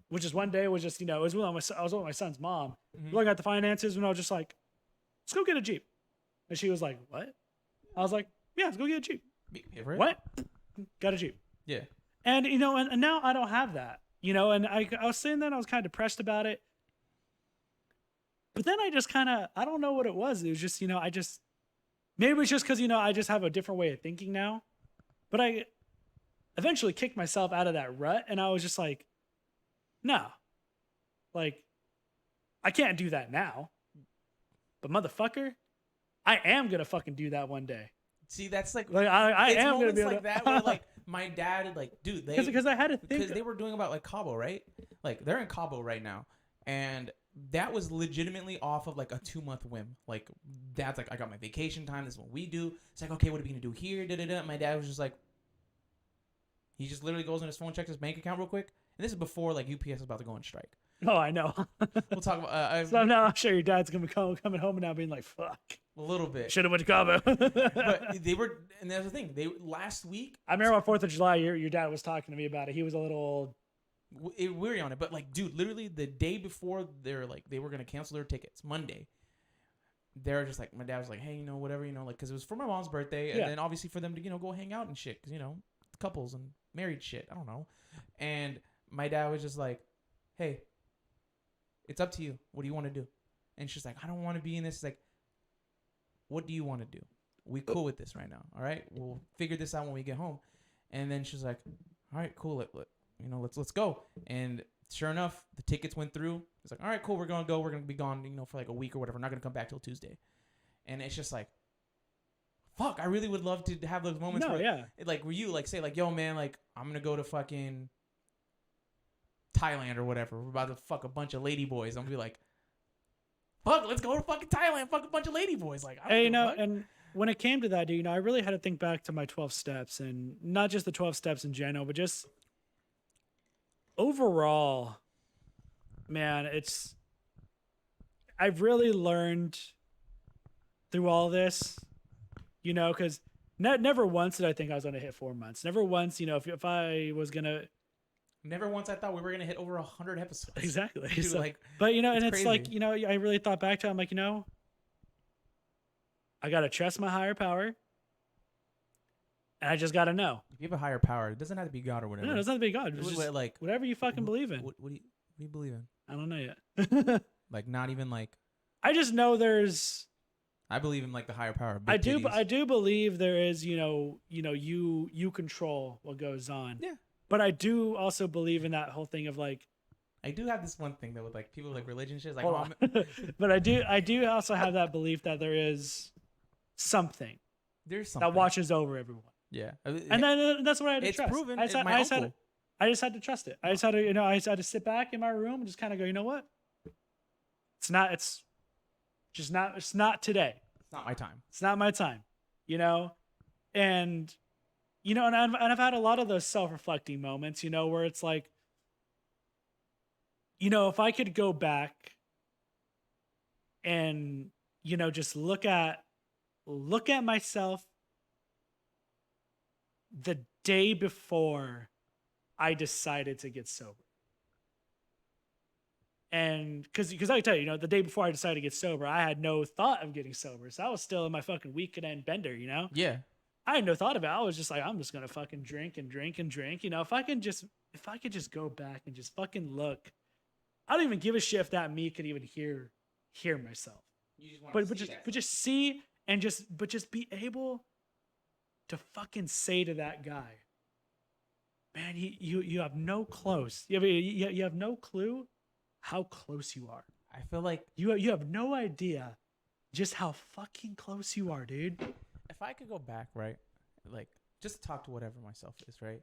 B: Which is one day was just, you know, it was when I was with my son's mom. Looking at the finances, and I was just like, let's go get a Jeep. And she was like, what? I was like, yeah, let's go get a Jeep. What? Got a Jeep.
A: Yeah.
B: And, you know, and now I don't have that. You know, and I was saying that, I was kind of depressed about it. But then I just kind of, I don't know what it was. It was just, you know, maybe it's just because, you know, I just have a different way of thinking now. But I eventually kicked myself out of that rut, and I was just like, no. Like, I can't do that now. But motherfucker, I am going to fucking do that one day.
A: See, that's like
B: I
A: it's
B: am going to be able
A: like
B: to.
A: that where like my dad, like, dude,
B: Because I had to think.
A: because they were doing about like Cabo, right? Like they're in Cabo right now, and that was legitimately off of like a 2-month whim. Like dad's like, I got my vacation time. This is what we do. It's like, okay, what are we gonna do here? Da da da. My dad was just like, he just literally goes on his phone, checks his bank account real quick, and this is before like UPS was about to go on strike.
B: Oh, I know.
A: We'll talk about.
B: So now I'm sure your dad's gonna be coming home and now being like, "Fuck,
A: a little bit.
B: should have went to Cabo."
A: But they were, and that's the thing. They last week.
B: I remember on 4th of July, your dad was talking to me about it. He was a little.
A: Weary on it, but like, dude, literally the day before they were gonna cancel their tickets, Monday. They're just like, my dad was like, hey, you know, whatever, you know, like, because it was for my mom's birthday, and then obviously for them to, you know, go hang out and shit, because, you know, couples and married shit, I don't know. And my dad was just like, hey, it's up to you. What do you want to do? And she's like, I don't want to be in this. Like, what do you want to do? We cool with this right now, all right? We'll figure this out when we get home. And then she's like, all right, cool. You know, let's go. And sure enough, the tickets went through. It's like, all right, cool. We're gonna go. We're gonna be gone, you know, for like a week or whatever. We're not gonna come back till Tuesday. And it's just like, fuck. I really would love to have those moments.
B: No,
A: where,
B: yeah.
A: like, where you like say like, yo, man, like, I'm gonna go to fucking Thailand or whatever. We're about to fuck a bunch of lady boys. I'm gonna be like, fuck, let's go to fucking Thailand. Fuck a bunch of lady boys. Like, I don't
B: Hey, you
A: give a
B: know,
A: fuck.
B: and when it came to that, dude, you know, I really had to think back to my 12 steps, and not just the 12 steps in general, but just overall, man, I've really learned through all this, you know, because never once did I think I was going to hit 4 months. Never once, you know, if I was going to.
A: Never once I thought we were gonna hit over 100 episodes.
B: Exactly.
A: Dude,
B: So,
A: like,
B: but, you know, and
A: it's
B: it's like,
A: crazy.
B: you know, I really thought back to it. I'm like, you know, I got to trust my higher power. And I just got to know.
A: If you have a higher power, it doesn't have to be God or whatever.
B: No, it's not to be God. It's
A: What-
B: just
A: like,
B: whatever you fucking believe in.
A: What do you believe in?
B: I don't know yet.
A: Like, not even like,
B: I just know there's.
A: I believe in like the higher power.
B: I
A: big
B: do.
A: titties.
B: I do believe there is. You control what goes on.
A: Yeah.
B: But I do also believe in that whole thing of like.
A: I do have this one thing though with like people with, like religion shit. Like,
B: Hold
A: oh,
B: on. But I do also have that belief that there is something
A: there's something
B: that watches over everyone.
A: Yeah,
B: And then that's what I had to
A: it's
B: trust.
A: proven.
B: I just, had,
A: my
B: I, just had,
A: uncle.
B: I just had to trust it. I just had to, you know, I just had to sit back in my room and just kind of go, you know what? It's not today.
A: It's not my time.
B: It's not my time, you know? And, you know, and I've had a lot of those self-reflecting moments, you know, where it's like, you know, if I could go back and, you know, just look at myself the day before I decided to get sober. And because I can tell you, the day before I decided to get sober, I had no thought of getting sober. So I was still in my fucking weekend bender,
A: Yeah.
B: I had no thought of it. I was just like, I'm just gonna fucking drink and drink and drink. If I could just go back and just fucking look, I don't even give a shit if that me could even hear myself.
A: You just want
B: But just see and just be able to fucking say to that guy, man, you have no close. You have no clue how close you are.
A: I feel like
B: You have no idea just how fucking close you are, dude.
A: if I could go back, right, like just talk to whatever myself is, right,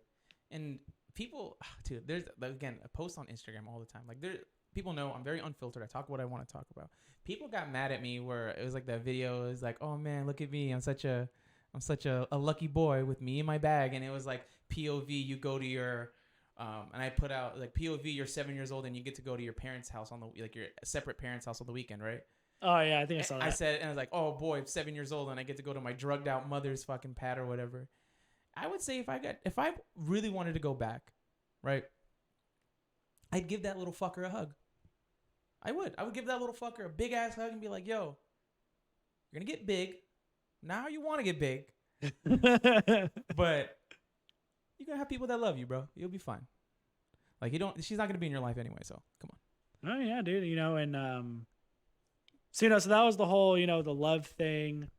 A: and people, dude, there's again a post on Instagram all the time. Like people know I'm very unfiltered. I talk what I want to talk about. People got mad at me where it was like that video is like, oh man, look at me, I'm such a lucky boy with me in my bag, and it was like POV, you go to your and I put out like POV, you're 7 years old and you get to go to your parents' house on the your separate parents' house on the weekend, right?
B: Oh yeah, I think I saw that.
A: I said, and I was like, oh boy, I'm 7 years old and I get to go to my drugged out mother's fucking pad or whatever. I would say if I really wanted to go back, right, I'd give that little fucker a hug. I would give that little fucker a big ass hug and be like, yo, you're gonna get big. Now you want to get big, but you're gonna have people that love you, bro. You'll be fine. Like she's not gonna be in your life anyway, so come on.
B: Oh yeah, dude. And so so that was the whole, the love thing.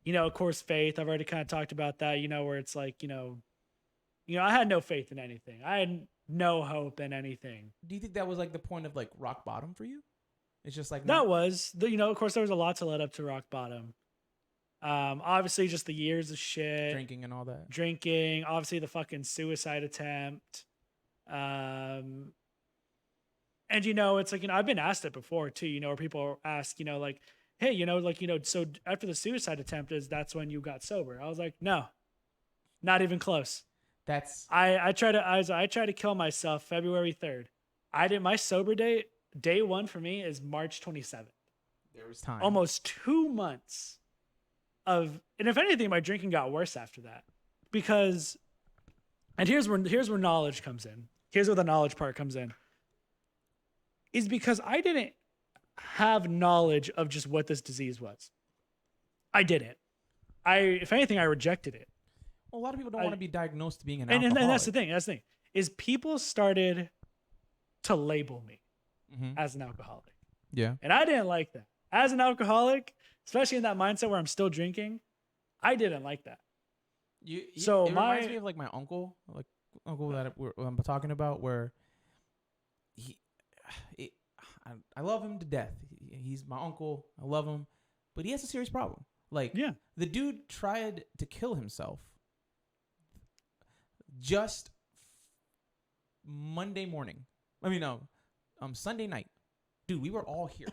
B: Of course, faith. I've already kind of talked about that. Where it's like, I had no faith in anything. I had no hope in anything.
A: Do you think that was like the point of like rock bottom for you? It's just like
B: that was the, of course, there was a lot to lead up to rock bottom. Obviously just the years of shit,
A: drinking and all that.
B: Drinking, obviously the fucking suicide attempt. And it's like, I've been asked it before too, where people ask, like, hey, so after the suicide attempt that's when you got sober. I was like, no, not even close.
A: That's
B: I tried to kill myself February 3rd. My sober date, day one for me is March 27th.
A: There was time.
B: Almost 2 months and if anything, my drinking got worse after that, because, and here's where knowledge comes in. Here's where the knowledge part comes in. Is because I didn't have knowledge of just what this disease was. I didn't. If anything, I rejected it.
A: Well, a lot of people don't want to be diagnosed to being an alcoholic.
B: And that's the thing. That's the thing. Is people started to label me as an alcoholic.
A: Yeah.
B: And I didn't like that. As an alcoholic, especially in that mindset where I'm still drinking, I didn't like that.
A: It reminds me of like my uncle, that I'm talking about, where I love him to death. He's my uncle. I love him, but he has a serious problem. Like, the dude tried to kill himself just Monday morning. Sunday night. Dude, we were all here.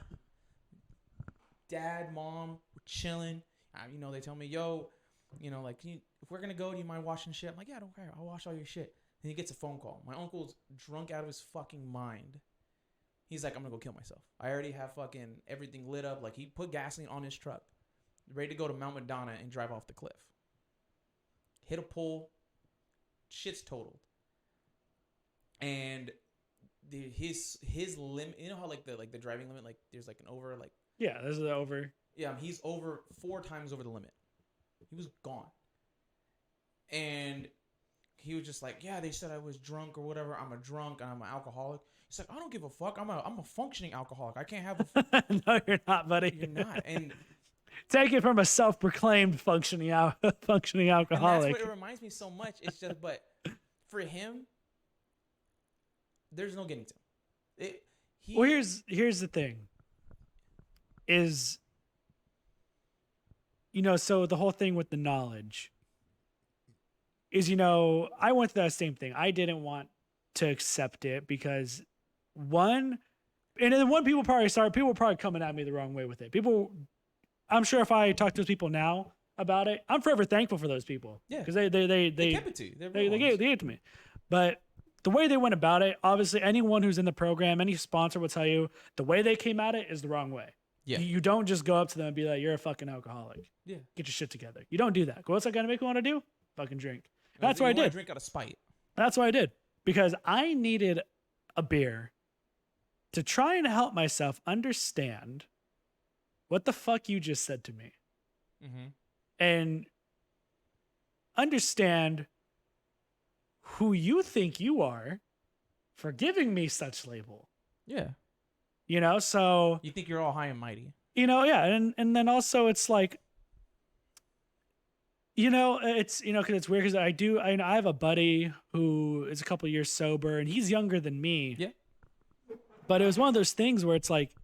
A: Dad, mom, we're chilling. They tell me, yo, if we're gonna go, do you mind washing shit? I'm like, yeah, I don't care. I'll wash all your shit. And he gets a phone call. My uncle's drunk out of his fucking mind. He's like, I'm gonna go kill myself. I already have fucking everything lit up. Like, he put gasoline on his truck, ready to go to Mount Madonna and drive off the cliff. Hit a pole. Shit's totaled. And his limit, how like the driving limit, like there's like an over, like,
B: yeah, there's the over.
A: Yeah, he's over 4 times over the limit. He was gone. And he was just like, yeah, they said I was drunk or whatever. I'm a drunk and I'm an alcoholic. He's like, I don't give a fuck. I'm a functioning alcoholic. I can't have a
B: No, you're not, buddy.
A: You're not. And
B: take it from a self-proclaimed functioning alcoholic.
A: And that's what it reminds me so much. It's just, but for him, there's no getting to him.
B: Well, here's the thing. Is, so the whole thing with the knowledge is, I went through that same thing. I didn't want to accept it because people were probably coming at me the wrong way with it. I'm sure if I talk to those people now about it, I'm forever thankful for those people.
A: Yeah.
B: Because they
A: kept it to you.
B: They gave it to me. But the way they went about it, obviously anyone who's in the program, any sponsor will tell you the way they came at it is the wrong way.
A: Yeah.
B: You don't just go up to them and be like, you're a fucking alcoholic.
A: Yeah.
B: Get your shit together. You don't do that. What's that gonna make me want to do? Fucking drink. That's what I did.
A: Drink out of spite.
B: That's what I did. Because I needed a beer to try and help myself understand what the fuck you just said to me
A: Mm-hmm.
B: and understand who you think you are for giving me such label.
A: Yeah.
B: So
A: You think you're all high and mighty.
B: yeah, and then also it's like, it's because it's weird because I have a buddy who is a couple years sober and he's younger than me.
A: Yeah.
B: But it was one of those things where it's like,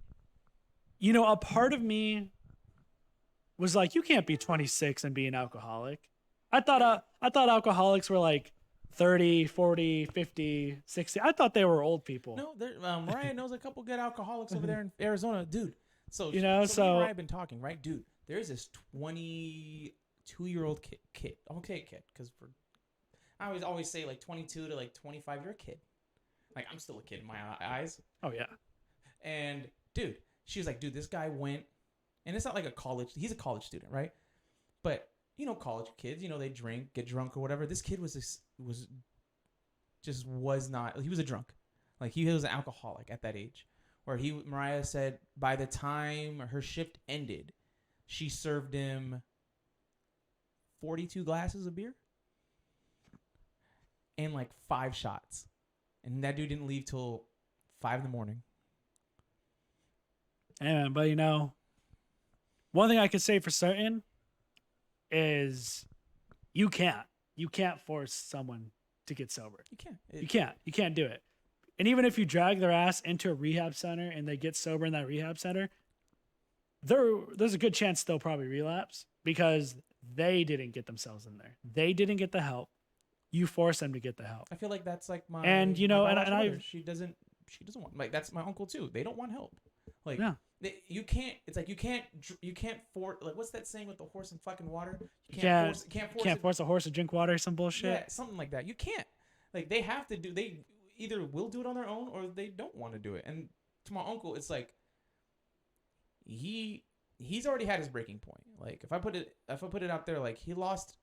B: a part of me was like, you can't be 26 and be an alcoholic. I thought alcoholics were like 30, 40, 50, 60. I thought they were old people.
A: No, Mariah knows a couple good alcoholics over there in Arizona, dude. So
B: me and
A: Mariah have been talking, right, dude? There's this 22-year-old kid. Okay, kid, because I always say like 22 to like 25. You're a kid. Like I'm still a kid in my eyes.
B: Oh yeah.
A: And dude, she was like, dude, this guy went, and it's not like he's a college student, right? But college kids, they drink, get drunk or whatever. This kid was not. He was a drunk, like he was an alcoholic at that age. Where Mariah said by the time her shift ended, she served him 42 glasses of beer and like 5 shots, and that dude didn't leave till 5 a.m.
B: Hey man, but one thing I could say for certain is you can't force someone to get sober.
A: You can't.
B: You can't do it. And even if you drag their ass into a rehab center and they get sober in that rehab center, there's a good chance they'll probably relapse because they didn't get themselves in there. They didn't get the help. You force them to get the help.
A: I feel like that's like my
B: and
A: my biological
B: I
A: mother. She doesn't want, like, that's my uncle too. They don't want help. Like
B: yeah.
A: You can't. It's like you can't force. Like what's that saying with the horse and fucking water?
B: You can't force a horse to drink water or some bullshit.
A: Yeah, something like that. You can't. Like they have to do. They either will do it on their own or they don't want to do it. And to my uncle, it's like he's already had his breaking point. Like if I put it out there, like he lost,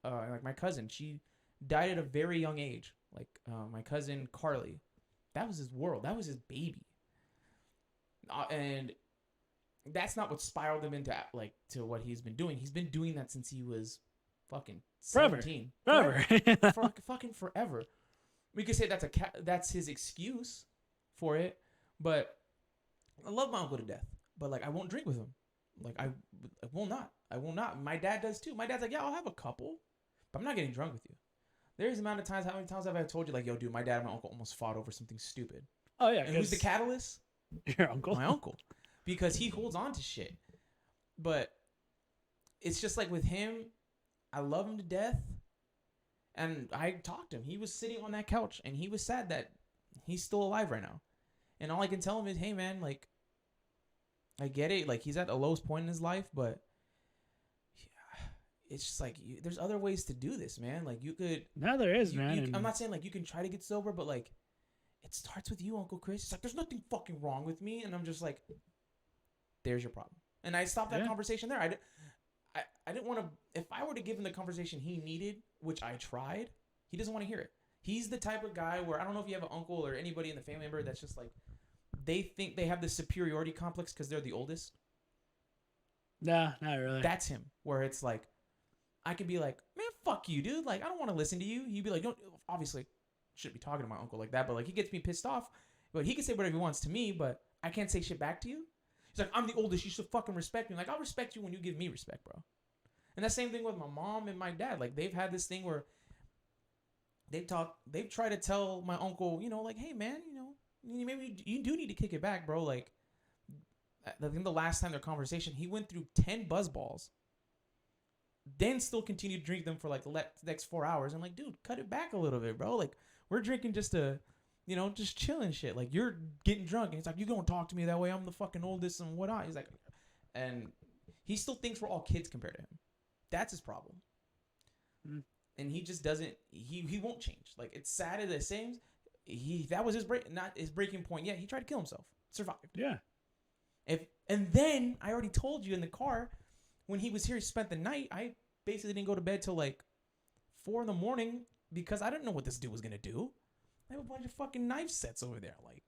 A: like my cousin. She died at a very young age. Like my cousin Carly, that was his world. That was his baby. And that's not what spiraled him into like to what he's been doing. He's been doing that since he was fucking 17.
B: Forever.
A: Fucking forever. We could say that's his excuse for it, but I love my uncle to death. But like I won't drink with him. Like I will not. I will not. My dad does too. My dad's like, yeah, I'll have a couple, but I'm not getting drunk with you. There's amount of times. How many times have I told you like, yo, dude, my dad and my uncle almost fought over something stupid.
B: Oh yeah.
A: And who's the catalyst?
B: Your uncle.
A: My uncle, because he holds on to shit. But it's just like with him, I love him to death. And I talked to him. He was sitting on that couch and he was sad that he's still alive right now. And all I can tell him is, hey man, like, I get it. Like he's at the lowest point in his life, but yeah, it's just like, there's other ways to do this, man. Like you could.
B: No, there is, man.
A: I'm not saying like you can try to get sober, but like, it starts with you, Uncle Chris. It's like, there's nothing fucking wrong with me. And I'm just like, there's your problem. And I stopped that conversation there. I didn't want to, if I were to give him the conversation he needed, which I tried, he doesn't want to hear it. He's the type of guy where, I don't know if you have an uncle or anybody in the family member that's just like, they think they have this superiority complex because they're the oldest.
B: Nah, not really.
A: That's him. Where it's like, I could be like, man, fuck you, dude. Like, I don't want to listen to you. You'd be like, don't, obviously, shouldn't be talking to my uncle like that, but like he gets me pissed off. But he can say whatever he wants to me, but I can't say shit back to you. He's like, I'm the oldest. You should fucking respect me. Like, I'll respect you when you give me respect, bro. And that same thing with my mom and my dad. Like, they've had this thing where they've tried to tell my uncle, like, hey man, maybe you do need to kick it back, bro. Like, I think the last time their conversation, he went through 10 buzz balls, then still continued to drink them for like the next 4 hours. I'm like, dude, cut it back a little bit, bro. Like, we're drinking just to, just chilling shit. Like, you're getting drunk. And he's like, you don't talk to me that way. I'm the fucking oldest and whatnot. He's like, and he still thinks we're all kids compared to him. That's his problem.
B: Mm.
A: And he just doesn't, he won't change. Like, it's sad as it seems. That was not his breaking point yet. He tried to kill himself. Survived.
B: Yeah.
A: And then I already told you in the car, when he was here, he spent the night. I basically didn't go to bed till like 4 a.m. because I didn't know what this dude was going to do. I have a bunch of fucking knife sets over there. Like,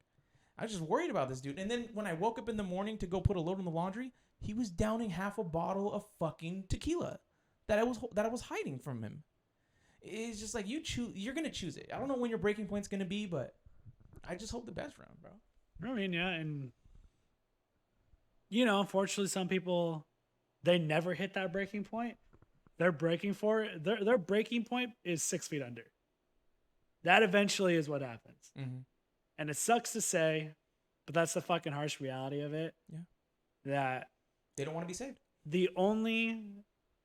A: I was just worried about this dude. And then when I woke up in the morning to go put a load in the laundry, he was downing half a bottle of fucking tequila that I was hiding from him. It's just like you're gonna choose it. I don't know when your breaking point's gonna be, but I just hope the best for him, bro.
B: I mean, yeah, and unfortunately, some people they never hit that breaking point. Their breaking point is 6 feet under. That eventually is what happens, and it sucks to say, but that's the fucking harsh reality of it.
A: Yeah,
B: that
A: they don't want to be saved. The
B: only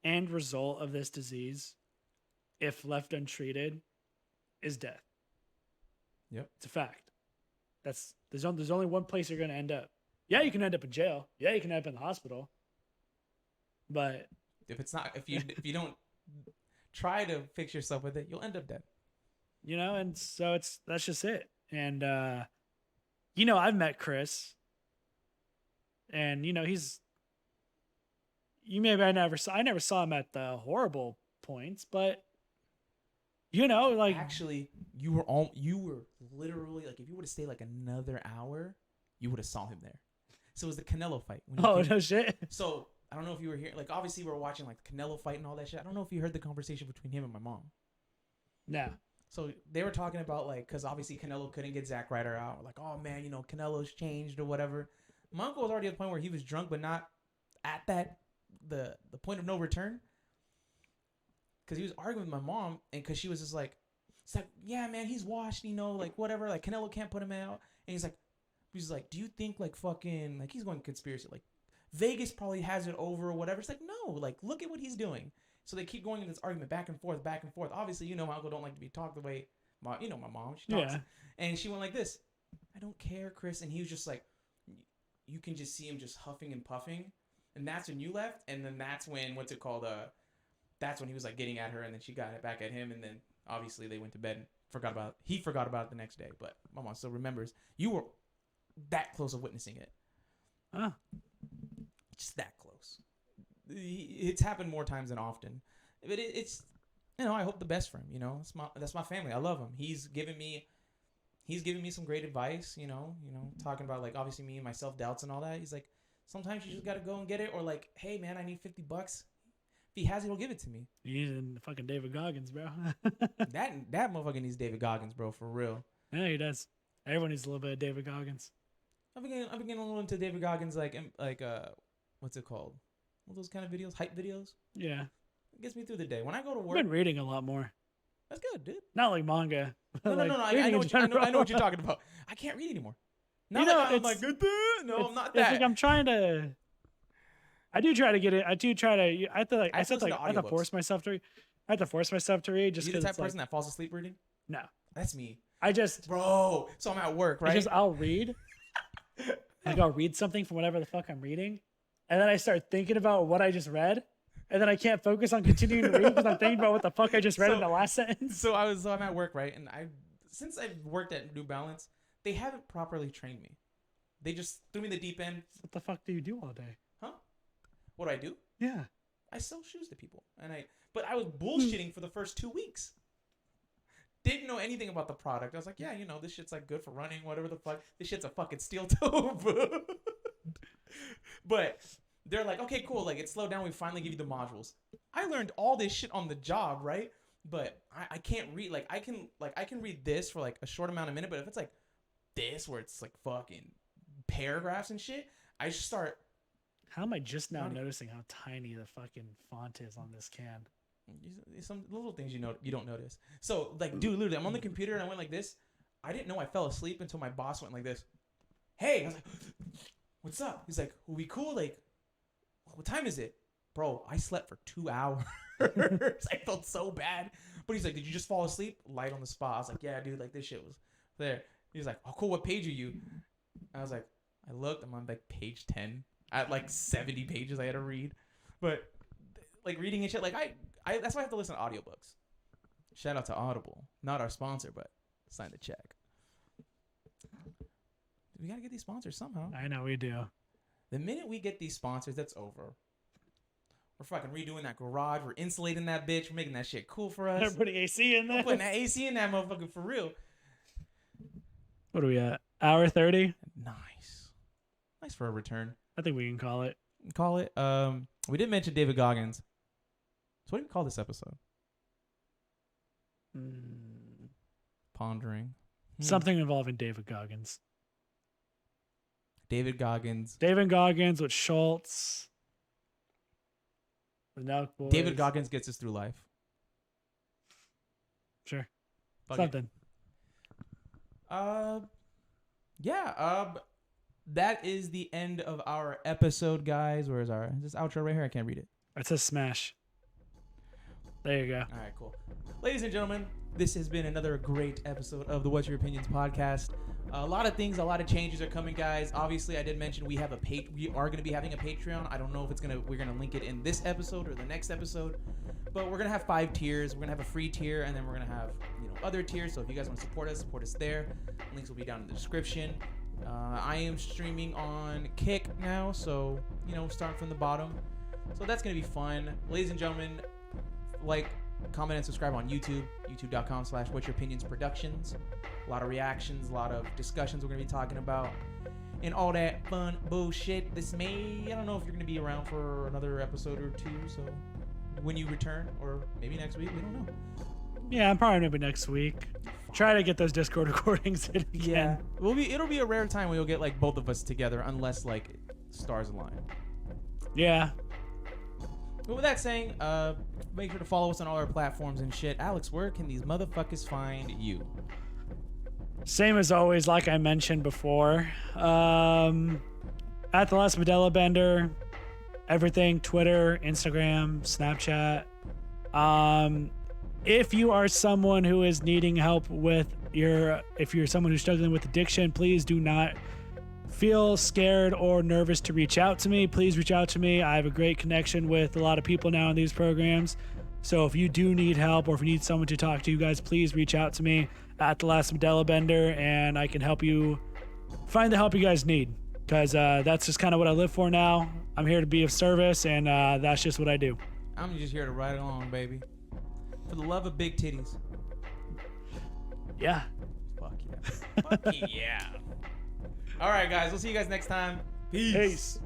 B: end result of this disease, if left untreated, is death.
A: Yep.
B: It's a fact. There's only one place you're going to end up. Yeah, you can end up in jail. Yeah, you can end up in the hospital. But
A: if you don't try to fix yourself with it, you'll end up dead.
B: And so that's just it. And I've met Chris. And I never saw him at the horrible points, but
A: actually you were literally like, if you would have stayed like another hour, you would have saw him there. So it was the Canelo fight.
B: No shit.
A: So I don't know if you were here. Like, obviously we were watching like the Canelo fight and all that shit. I don't know if you heard the conversation between him and my mom.
B: No.
A: So they were talking about like, because obviously Canelo couldn't get Zack Ryder out. Like, oh man, Canelo's changed or whatever. My uncle was already at the point where he was drunk, but not at the point of no return. Because he was arguing with my mom, and because she was just like, it's like, yeah, man, he's washed, like whatever, like Canelo can't put him out. And he's like, do you think like fucking, like he's going conspiracy, like Vegas probably has it over or whatever. It's like, no, like look at what he's doing. So they keep going in this argument back and forth. Obviously, my uncle don't like to be talked the way, my mom, she talks. Yeah. And she went like this, I don't care, Chris. And he was just like, you can just see him just huffing and puffing. And that's when you left. And then that's when, that's when he was like getting at her, and then she got it back at him. And then obviously they went to bed and he forgot about it the next day. But my mom still remembers. You were that close of witnessing it. Just that close. It's happened more times than often, but it's I hope the best for him. That's my family. I love him. He's given me some great advice. Talking about like obviously me and my self doubts and all that. He's like, sometimes you just gotta go and get it, or like, hey man, I need $50. If he has it, he'll give it to me.
B: He's in fucking David Goggins, bro.
A: that motherfucker needs David Goggins, bro, for real.
B: Yeah, he does. Everyone needs a little bit of David Goggins.
A: I've been getting a little into David Goggins, like what's it called? All those kind of videos, hype videos.
B: Yeah,
A: it gets me through the day. When I go to work,
B: I've been reading a lot more.
A: That's good, dude.
B: Not like manga.
A: No. I know what you're talking about. I can't read anymore. No, I'm like, no, I'm not that.
B: It's like I'm trying to. I do try to get it. I do try to. I have to force myself to read. I have to force myself to read. Just
A: you the type of person that falls asleep reading?
B: No,
A: that's me.
B: Bro.
A: So I'm at work, right?
B: I'll read. Like I'll read something from whatever the fuck I'm reading, and then I start thinking about what I just read, and then I can't focus on continuing to read because I'm thinking about what the fuck I just read in the last sentence.
A: So I'm at work, right? And since I've worked at New Balance, they haven't properly trained me. They just threw me in the deep end.
B: What the fuck do you do all day?
A: Huh? What do I do?
B: Yeah.
A: I sell shoes to people, but I was bullshitting for the first 2 weeks. Didn't know anything about the product. I was like, yeah, this shit's like good for running, whatever the fuck. This shit's a fucking steel toe. But they're like, okay, cool. Like it slowed down. We finally give you the modules. I learned all this shit on the job, right? But I can't read. Like I can read this for like a short amount of minute. But if it's like this, where it's like fucking paragraphs and shit, I just start.
B: How am I just now noticing how tiny the fucking font is on this can?
A: Some little things you don't notice. So like, dude, literally, I'm on the computer and I went like this. I didn't know I fell asleep until my boss went like this. Hey, I was like, what's up? He's like, we cool? Like, what time is it? Bro, I slept for 2 hours. I felt so bad. But he's like, did you just fall asleep? Light on the spot. I was like, yeah, dude, like this shit was there. He's like, oh, cool. What page are you? I was like, I looked. I'm on like page 10. I had like 70 pages I had to read. But like reading and shit, like that's why I have to listen to audiobooks. Shout out to Audible. Not our sponsor, but sign the check. We got to get these sponsors somehow.
B: I know we do.
A: The minute we get these sponsors, that's over. We're fucking redoing that garage. We're insulating that bitch. We're making that shit cool for us.
B: They're putting AC in there.
A: We're putting that AC in that motherfucker for real.
B: What are we at? Hour 30.
A: Nice for a return.
B: I think we can call it.
A: We did mention David Goggins. So what do we call this episode? Pondering.
B: Something involving David Goggins.
A: David Goggins
B: with Schultz. The Nelk boys.
A: David Goggins gets us through life.
B: Sure.
A: Fuck
B: Something.
A: That is the end of our episode, guys. Where's this outro right here? I can't read it.
B: It says smash. There you go.
A: All right, cool. Ladies and gentlemen, this has been another great episode of the What's Your Opinions podcast. A lot of changes are coming, guys. Obviously, I did mention we are going to be having a Patreon. I don't know if we're going to link it in this episode or the next episode, but we're going to have 5 tiers. We're going to have a free tier, and then we're going to have, other tiers. So if you guys want to support us there. Links will be down in the description. I am streaming on Kick now, so, starting from the bottom. So that's going to be fun. Ladies and gentlemen, comment, and subscribe on YouTube, youtube.com/what'syouropinionsproductions. A lot of reactions, a lot of discussions we're going to be talking about, and all that fun bullshit. I don't know if you're going to be around for another episode or 2, so when you return, or maybe next week, we don't know.
B: Yeah, I'm probably maybe next week. Try to get those Discord recordings in again.
A: Yeah, it'll be a rare time when you'll get both of us together, unless stars align.
B: Yeah.
A: But with that saying, make sure to follow us on all our platforms and shit. Alex, where can these motherfuckers find you?
B: Same as always, like I mentioned before. At the Last Modelo Bender, everything, Twitter, Instagram, Snapchat. If you are someone who is needing help if you're someone who's struggling with addiction, please do not feel scared or nervous to reach out to me. Please reach out to me. I have a great connection with a lot of people now in these programs. So if you do need help, or if you need someone to talk to, you guys, please reach out to me at the Last Modelo Bender, and I can help you find the help you guys need. Because that's just kind of what I live for now. I'm here to be of service, and that's just what I do.
A: I'm just here to ride along, baby. For the love of big titties.
B: Yeah.
A: Fuck yeah. Fuck yeah. All right, guys. We'll see you guys next time. Peace.